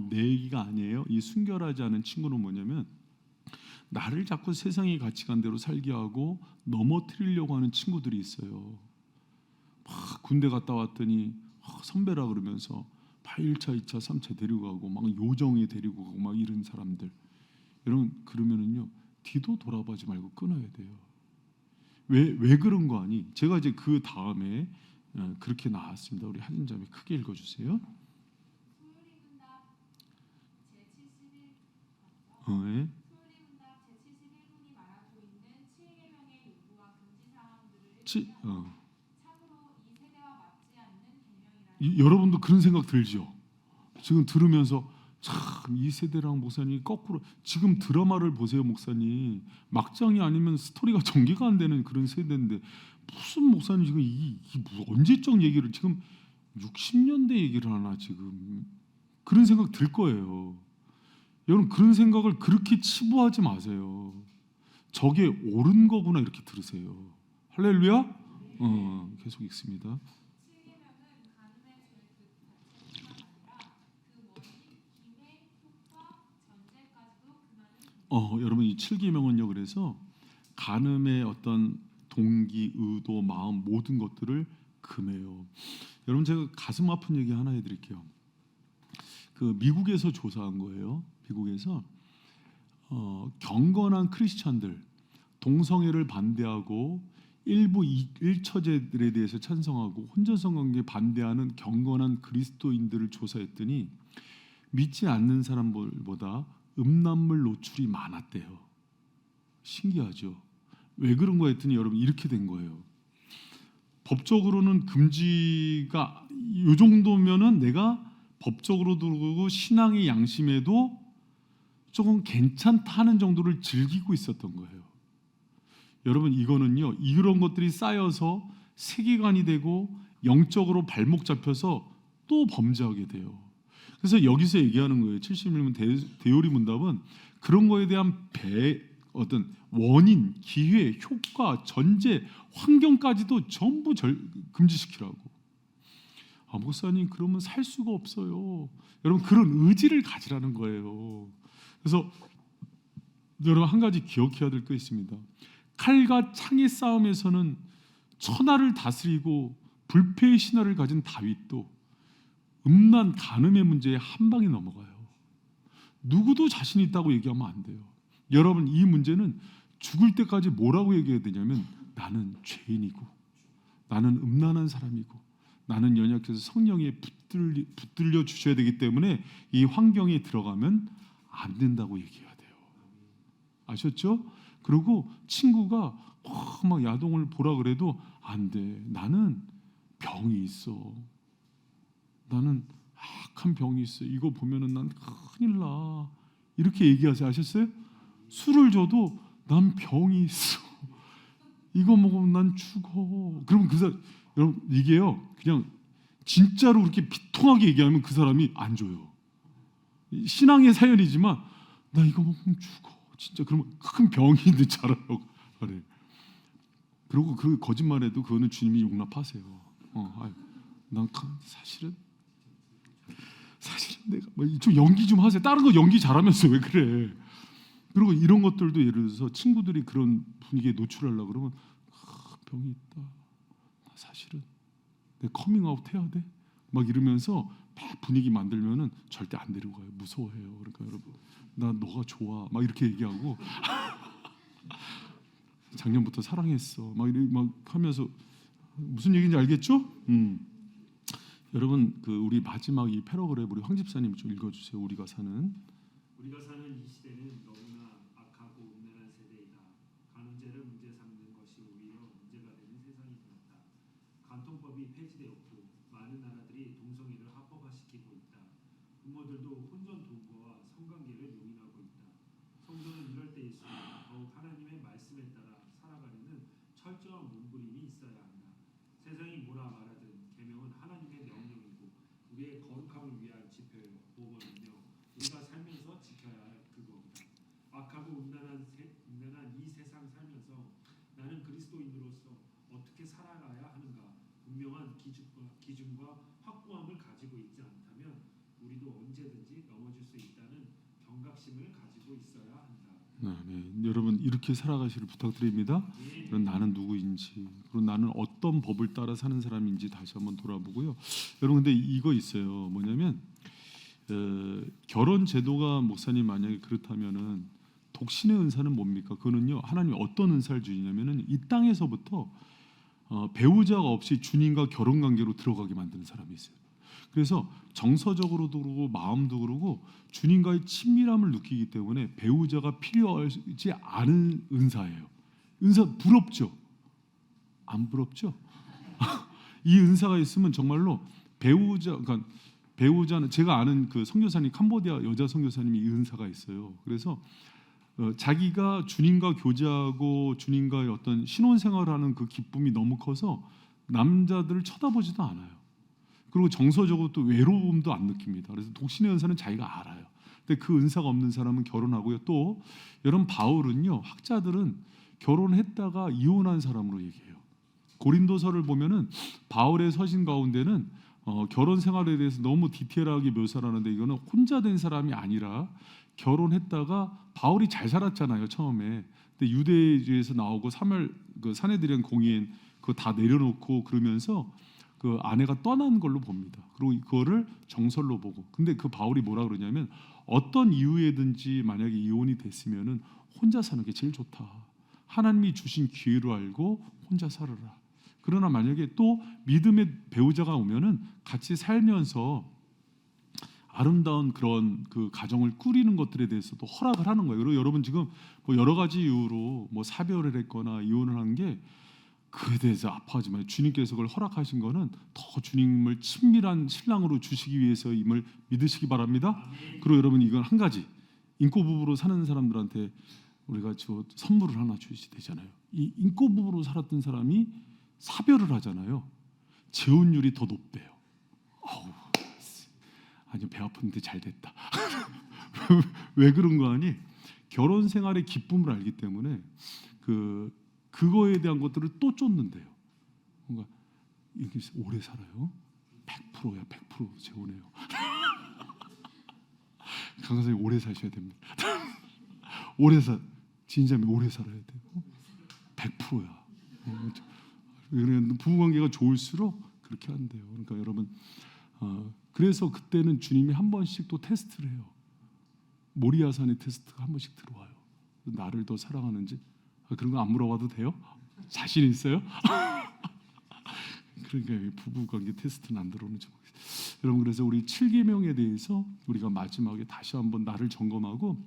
내 얘기가 아니에요. 이 순결하지 않은 친구는 뭐냐면 나를 자꾸 세상의 가치관대로 살게 하고 넘어뜨리려고 하는 친구들이 있어요. 막 군대 갔다 왔더니 선배라 그러면서 1차, 2차, 3차 데리고 가고 막 요정에 데리고 가고 막 이런 사람들. 여러분 그러면은요 뒤도 돌아보지 말고 끊어야 돼요. 왜 그런 거 아니? 제가 이제 그 다음에 그렇게 나왔습니다. 우리 한인자매 크게 읽어주세요. 네. 여러분도 그런 생각 들죠? 지금 들으면서 참 이 세대랑 목사님이 거꾸로 지금 드라마를 보세요. 목사님 막장이 아니면 스토리가 전개가 안 되는 그런 세대인데 무슨 목사님 지금 언제적 얘기를 지금 60년대 얘기를 하나 지금 그런 생각 들 거예요. 여러분 그런 생각을 그렇게 치부하지 마세요. 저게 옳은 거구나 이렇게 들으세요. 할렐루야. 계속 읽습니다. 여러분 이 7계명은요. 그래서 간음의 어떤 동기, 의도, 마음 모든 것들을 금해요. 여러분 제가 가슴 아픈 얘기 하나 해드릴게요. 그 미국에서 조사한 거예요. 미국에서 경건한 크리스찬들, 동성애를 반대하고 일부 일처제들에 대해서 찬성하고 혼전성 관계 반대하는 경건한 그리스도인들을 조사했더니 믿지 않는 사람들보다 음란물 노출이 많았대요. 신기하죠. 왜 그런 거 했더니 여러분 이렇게 된 거예요. 법적으로는 금지가 이 정도면은 내가 법적으로도 그러고 신앙의 양심에도 조금 괜찮다는 정도를 즐기고 있었던 거예요. 여러분 이거는요. 이런 것들이 쌓여서 세계관이 되고 영적으로 발목 잡혀서 또 범죄하게 돼요. 그래서 여기서 얘기하는 거예요. 71문 대요리 문답은 그런 거에 대한 어떤 원인, 기회, 효과, 전제, 환경까지도 전부 금지시키라고. 목사님 그러면 살 수가 없어요. 여러분 그런 의지를 가지라는 거예요. 그래서 여러분 한 가지 기억해야 될 거 있습니다. 칼과 창의 싸움에서는 천하를 다스리고 불패의 신화를 가진 다윗도 음란 간음의 문제에 한 방에 넘어가요. 누구도 자신 있다고 얘기하면 안 돼요. 여러분 이 문제는 죽을 때까지 뭐라고 얘기해야 되냐면 나는 죄인이고 나는 음란한 사람이고 나는 연약해서 성령에 붙들려 주셔야 되기 때문에 이 환경에 들어가면 안 된다고 얘기해야 돼요. 아셨죠? 그리고 친구가 막 야동을 보라 그래도 안 돼. 나는 병이 있어. 나는 악한 병이 있어. 이거 보면은 난 큰일 나. 이렇게 얘기하세요. 아셨어요? 술을 줘도 난 병이 있어. 이거 먹으면 난 죽어. 그러면 그 사람 여러분 이게요. 그냥 진짜로 그렇게 비통하게 얘기하면 그 사람이 안 줘요. 신앙의 사연이지만 나 이거 먹으면 죽어. 진짜 그러면 큰 병이 있는 줄 알아요. 그래. 그리고 그 거짓말해도 그거는 주님이 용납하세요. 난 사실은 내가 좀 연기 좀 하세요. 다른 거 연기 잘하면서 왜 그래? 그리고 이런 것들도 예를 들어서 친구들이 그런 분위기에 노출하려고 그러면 병이 있다. 나 사실은 내 커밍아웃 해야 돼. 막 이러면서 막 분위기 만들면은 절대 안 데리고 가요. 무서워해요. 그러니까 여러분 나 너가 좋아. 막 이렇게 얘기하고 작년부터 사랑했어. 막 하면서 무슨 얘기인지 알겠죠? 여러분 그 우리 마지막 이 패러그랩 우리 황 집사님이 좀 읽어주세요. 우리가 사는 이 시대는 너무나 악하고 음란한 세대이다. 간음죄를 문제 삼는 것이 오히려 문제가 되는 세상이 되었다. 간통법이 폐지되었고 많은 나라들이 동성애를 합법화시키고 있다. 부모들도 혼전 동거와 성관계를 용인하고 있다. 성도는 이럴 때일수록 더욱 하나님의 말씀에 따라 살아가려는 철저한 몸부림이 있어야 한다. 세상이 뭐라 말하든 계명은 하나님의 명령이고 우리의 거룩함을 위한 지표요 보벌이며 우리가 살면서 지켜야 할 악하고 음란한 이 세상 살면서 나는 그리스도인으로서 어떻게 살아가야 하는가 분명한 기준과 확고함을 가지고 있지 않다면 우리도 언제든지 넘어질 수 있다는 경각심을 가지고 있어야 한다. 네. 여러분 이렇게 살아가시를 부탁드립니다. 그럼 나는 누구인지, 그리고 나는 어떤 법을 따라 사는 사람인지 다시 한번 돌아보고요. 여러분 근데 이거 있어요. 뭐냐면 결혼 제도가 목사님 만약에 그렇다면은 독신의 은사는 뭡니까? 그거는요 하나님이 어떤 은사를 주냐면은 이 땅에서부터 배우자가 없이 주님과 결혼 관계로 들어가게 만드는 사람이 있어요. 그래서 정서적으로도 그러고 마음도 그러고 주님과의 친밀함을 느끼기 때문에 배우자가 필요하지 않은 은사예요. 은사 부럽죠? 안 부럽죠? 이 은사가 있으면 정말로 그러니까 배우자는 제가 아는 그 선교사님 캄보디아 여자 선교사님이 이 은사가 있어요. 그래서 자기가 주님과 교제하고 주님과의 어떤 신혼생활하는 그 기쁨이 너무 커서 남자들을 쳐다보지도 않아요. 그리고 정서적으로 또 외로움도 안 느낍니다. 그래서 독신의 은사는 자기가 알아요. 근데 그 은사가 없는 사람은 결혼하고요. 또 여러분 바울은요, 학자들은 결혼했다가 이혼한 사람으로 얘기해요. 고린도서를 보면은 바울의 서신 가운데는 결혼 생활에 대해서 너무 디테일하게 묘사를 하는데 이거는 혼자 된 사람이 아니라 결혼했다가 바울이 잘 살았잖아요 처음에. 근데 유대주에서 나오고 그 사내들이랑 공인 그거 다 내려놓고 그러면서 그 아내가 떠난 걸로 봅니다. 그리고 그거를 정설로 보고. 근데 그 바울이 뭐라 그러냐면 어떤 이유에든지 만약에 이혼이 됐으면은 혼자 사는 게 제일 좋다. 하나님이 주신 기회로 알고 혼자 살아라. 그러나 만약에 또 믿음의 배우자가 오면은 같이 살면서 아름다운 그런 그 가정을 꾸리는 것들에 대해서도 허락을 하는 거예요. 그리고 여러분 지금 뭐 여러 가지 이유로 뭐 사별을 했거나 이혼을 한 게 그에 대해서 아파하지 마요. 주님께서 그걸 허락하신 거는 더 주님을 친밀한 신랑으로 주시기 위해서임을 믿으시기 바랍니다. 그리고 여러분 이건 한 가지 인꼬 부부로 사는 사람들한테 우리가 저 선물을 하나 주시 되잖아요. 이 인꼬 부부로 살았던 사람이 사별을 하잖아요. 재혼율이 더 높대요. 아니 배 아픈데 잘 됐다. 왜 그런 거 아니? 결혼 생활의 기쁨을 알기 때문에 그거에 대한 것들을 또 쫓는데요. 뭔가 이게 오래 살아요. 100%야 100% 재혼해요. 강사님 오래 사셔야 됩니다. 진짜면 오래 살아야 돼요. 100%야. 부부관계가 좋을수록 그렇게 한대요. 그러니까 여러분 그래서 그때는 주님이 한 번씩 또 테스트를 해요. 모리아산의 테스트가 한 번씩 들어와요. 나를 더 사랑하는지 그런 거 안 물어봐도 돼요? 자신 있어요? 그러니까 부부관계 테스트는 안 들어오는지 모르겠어요. 여러분 그래서 우리 7계명에 대해서 우리가 마지막에 다시 한번 나를 점검하고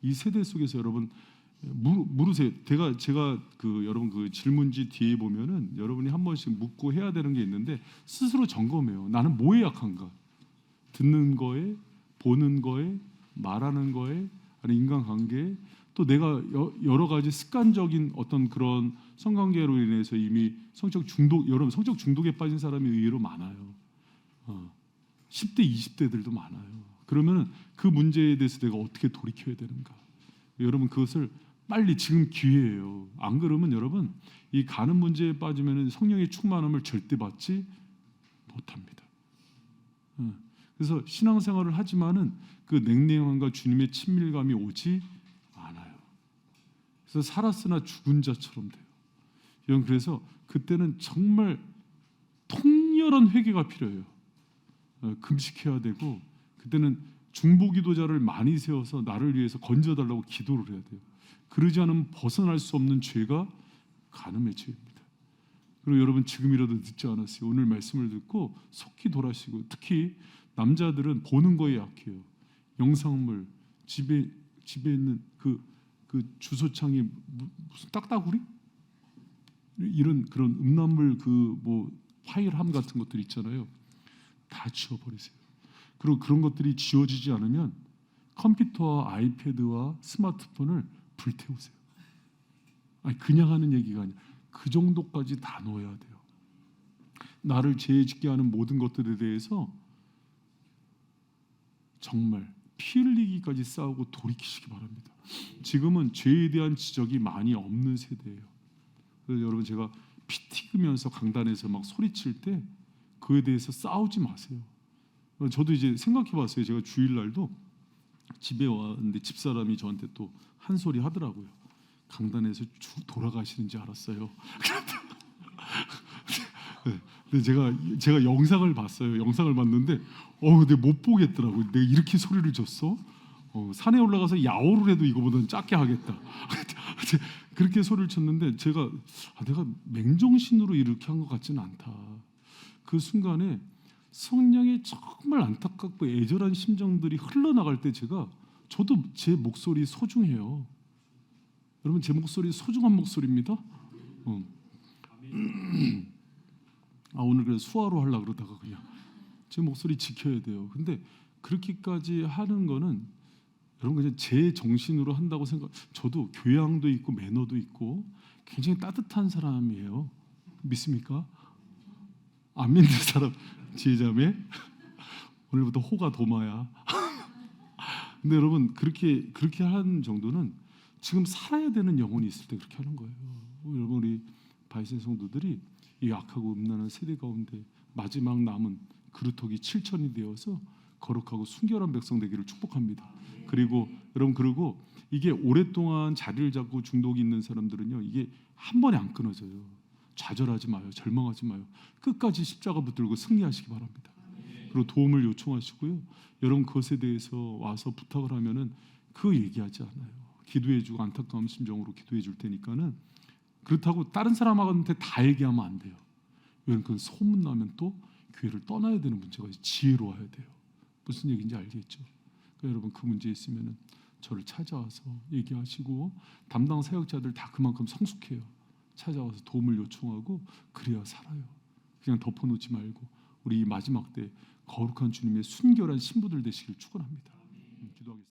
이 세대 속에서 여러분 물으세요. 제가 여러분 그 질문지 뒤에 보면은 여러분이 한 번씩 묻고 해야 되는 게 있는데 스스로 점검해요. 나는 뭐에 약한가? 듣는 거에, 보는 거에, 말하는 거에, 아니 인간관계에, 또 내가 여러 가지 습관적인 어떤 그런 성관계로 인해서 이미 성적 중독, 여러분 성적 중독에 빠진 사람이 의외로 많아요. 10대, 20대들도 많아요. 그러면은 그 문제에 대해서 내가 어떻게 돌이켜야 되는가? 여러분 그것을 빨리 지금 기회예요. 안 그러면 여러분 이 가는 문제에 빠지면은 성령의 충만함을 절대 받지 못합니다. 그래서 신앙생활을 하지만은 그 냉랭함과 주님의 친밀감이 오지 않아요. 그래서 살았으나 죽은 자처럼 돼요. 여러분 그래서 그때는 정말 통렬한 회개가 필요해요. 금식해야 되고 그때는 중보기도자를 많이 세워서 나를 위해서 건져달라고 기도를 해야 돼요. 그러지 않으면 벗어날 수 없는 죄가 간음의 죄입니다. 그리고 여러분 지금이라도 늦지 않았어요. 오늘 말씀을 듣고 속히 돌아시고 특히 남자들은 보는 거에 약해요. 영상물 집에 있는 그 주소창에 무슨 딱따구리 이런 그런 음란물 뭐 파일함 같은 것들 있잖아요. 다 지워버리세요. 그리고 그런 것들이 지워지지 않으면 컴퓨터와 아이패드와 스마트폰을 불태우세요. 아니 그냥 하는 얘기가 아니라 그 정도까지 다 넣어야 돼요. 나를 죄짓게 하는 모든 것들에 대해서 정말 피 흘리기까지 싸우고 돌이키시기 바랍니다. 지금은 죄에 대한 지적이 많이 없는 세대예요. 그래서 여러분 제가 피 튀기면서 강단에서 막 소리칠 때 그에 대해서 싸우지 마세요. 저도 이제 생각해봤어요. 제가 주일날도 집에 왔는데 집사람이 저한테 또 한 소리 하더라고요. 강단에서 돌아가시는 줄 알았어요. 근데 제가 영상을 봤어요. 영상을 봤는데 근데 못 보겠더라고요. 내가 이렇게 소리를 줬어? 산에 올라가서 야호를 해도 이거보다는 작게 하겠다. 그렇게 소리를 쳤는데 내가 맹정신으로 이렇게 한 것 같지는 않다. 그 순간에 성령의 정말 안타깝고 애절한 심정들이 흘러나갈 때 저도 제 목소리 소중해요. 여러분 제 목소리 소중한 목소리입니다. 오늘 그래서 수화로 하려고 그러다가 그냥 제 목소리 지켜야 돼요. 근데 그렇게까지 하는 거는 여러분 그냥 제 정신으로 한다고 생각. 저도 교양도 있고 매너도 있고 굉장히 따뜻한 사람이에요. 믿습니까? 안 믿는 사람 지혜자매 오늘부터 호가 도마야. 근데 여러분 그렇게 한 정도는 지금 살아야 되는 영혼이 있을 때 그렇게 하는 거예요. 여러분 우리 바이센 성도들이 이 악하고 음란한 세대 가운데 마지막 남은 그루터기 7천이 되어서 거룩하고 순결한 백성 되기를 축복합니다. 그리고 이게 오랫동안 자리를 잡고 중독이 있는 사람들은요, 이게 한 번에 안 끊어져요. 좌절하지 마요. 절망하지 마요. 끝까지 십자가 붙들고 승리하시기 바랍니다. 그리고 도움을 요청하시고요. 여러분 그것에 대해서 와서 부탁을 하면은 그거 얘기하지 않아요. 기도해주고 안타까운 심정으로 기도해줄 테니까는. 그렇다고 다른 사람한테 다 얘기하면 안 돼요. 왜냐면 그 소문 나면 또 교회를 떠나야 되는 문제가 지혜로워야 돼요. 무슨 얘기인지 알겠죠? 그러니까 여러분 그 문제 있으면은 저를 찾아와서 얘기하시고 담당 사역자들 다 그만큼 성숙해요. 찾아와서 도움을 요청하고 그래야 살아요. 그냥 덮어놓지 말고 우리 이 마지막 때 거룩한 주님의 순결한 신부들 되시길 축원합니다. 기도하겠습니다.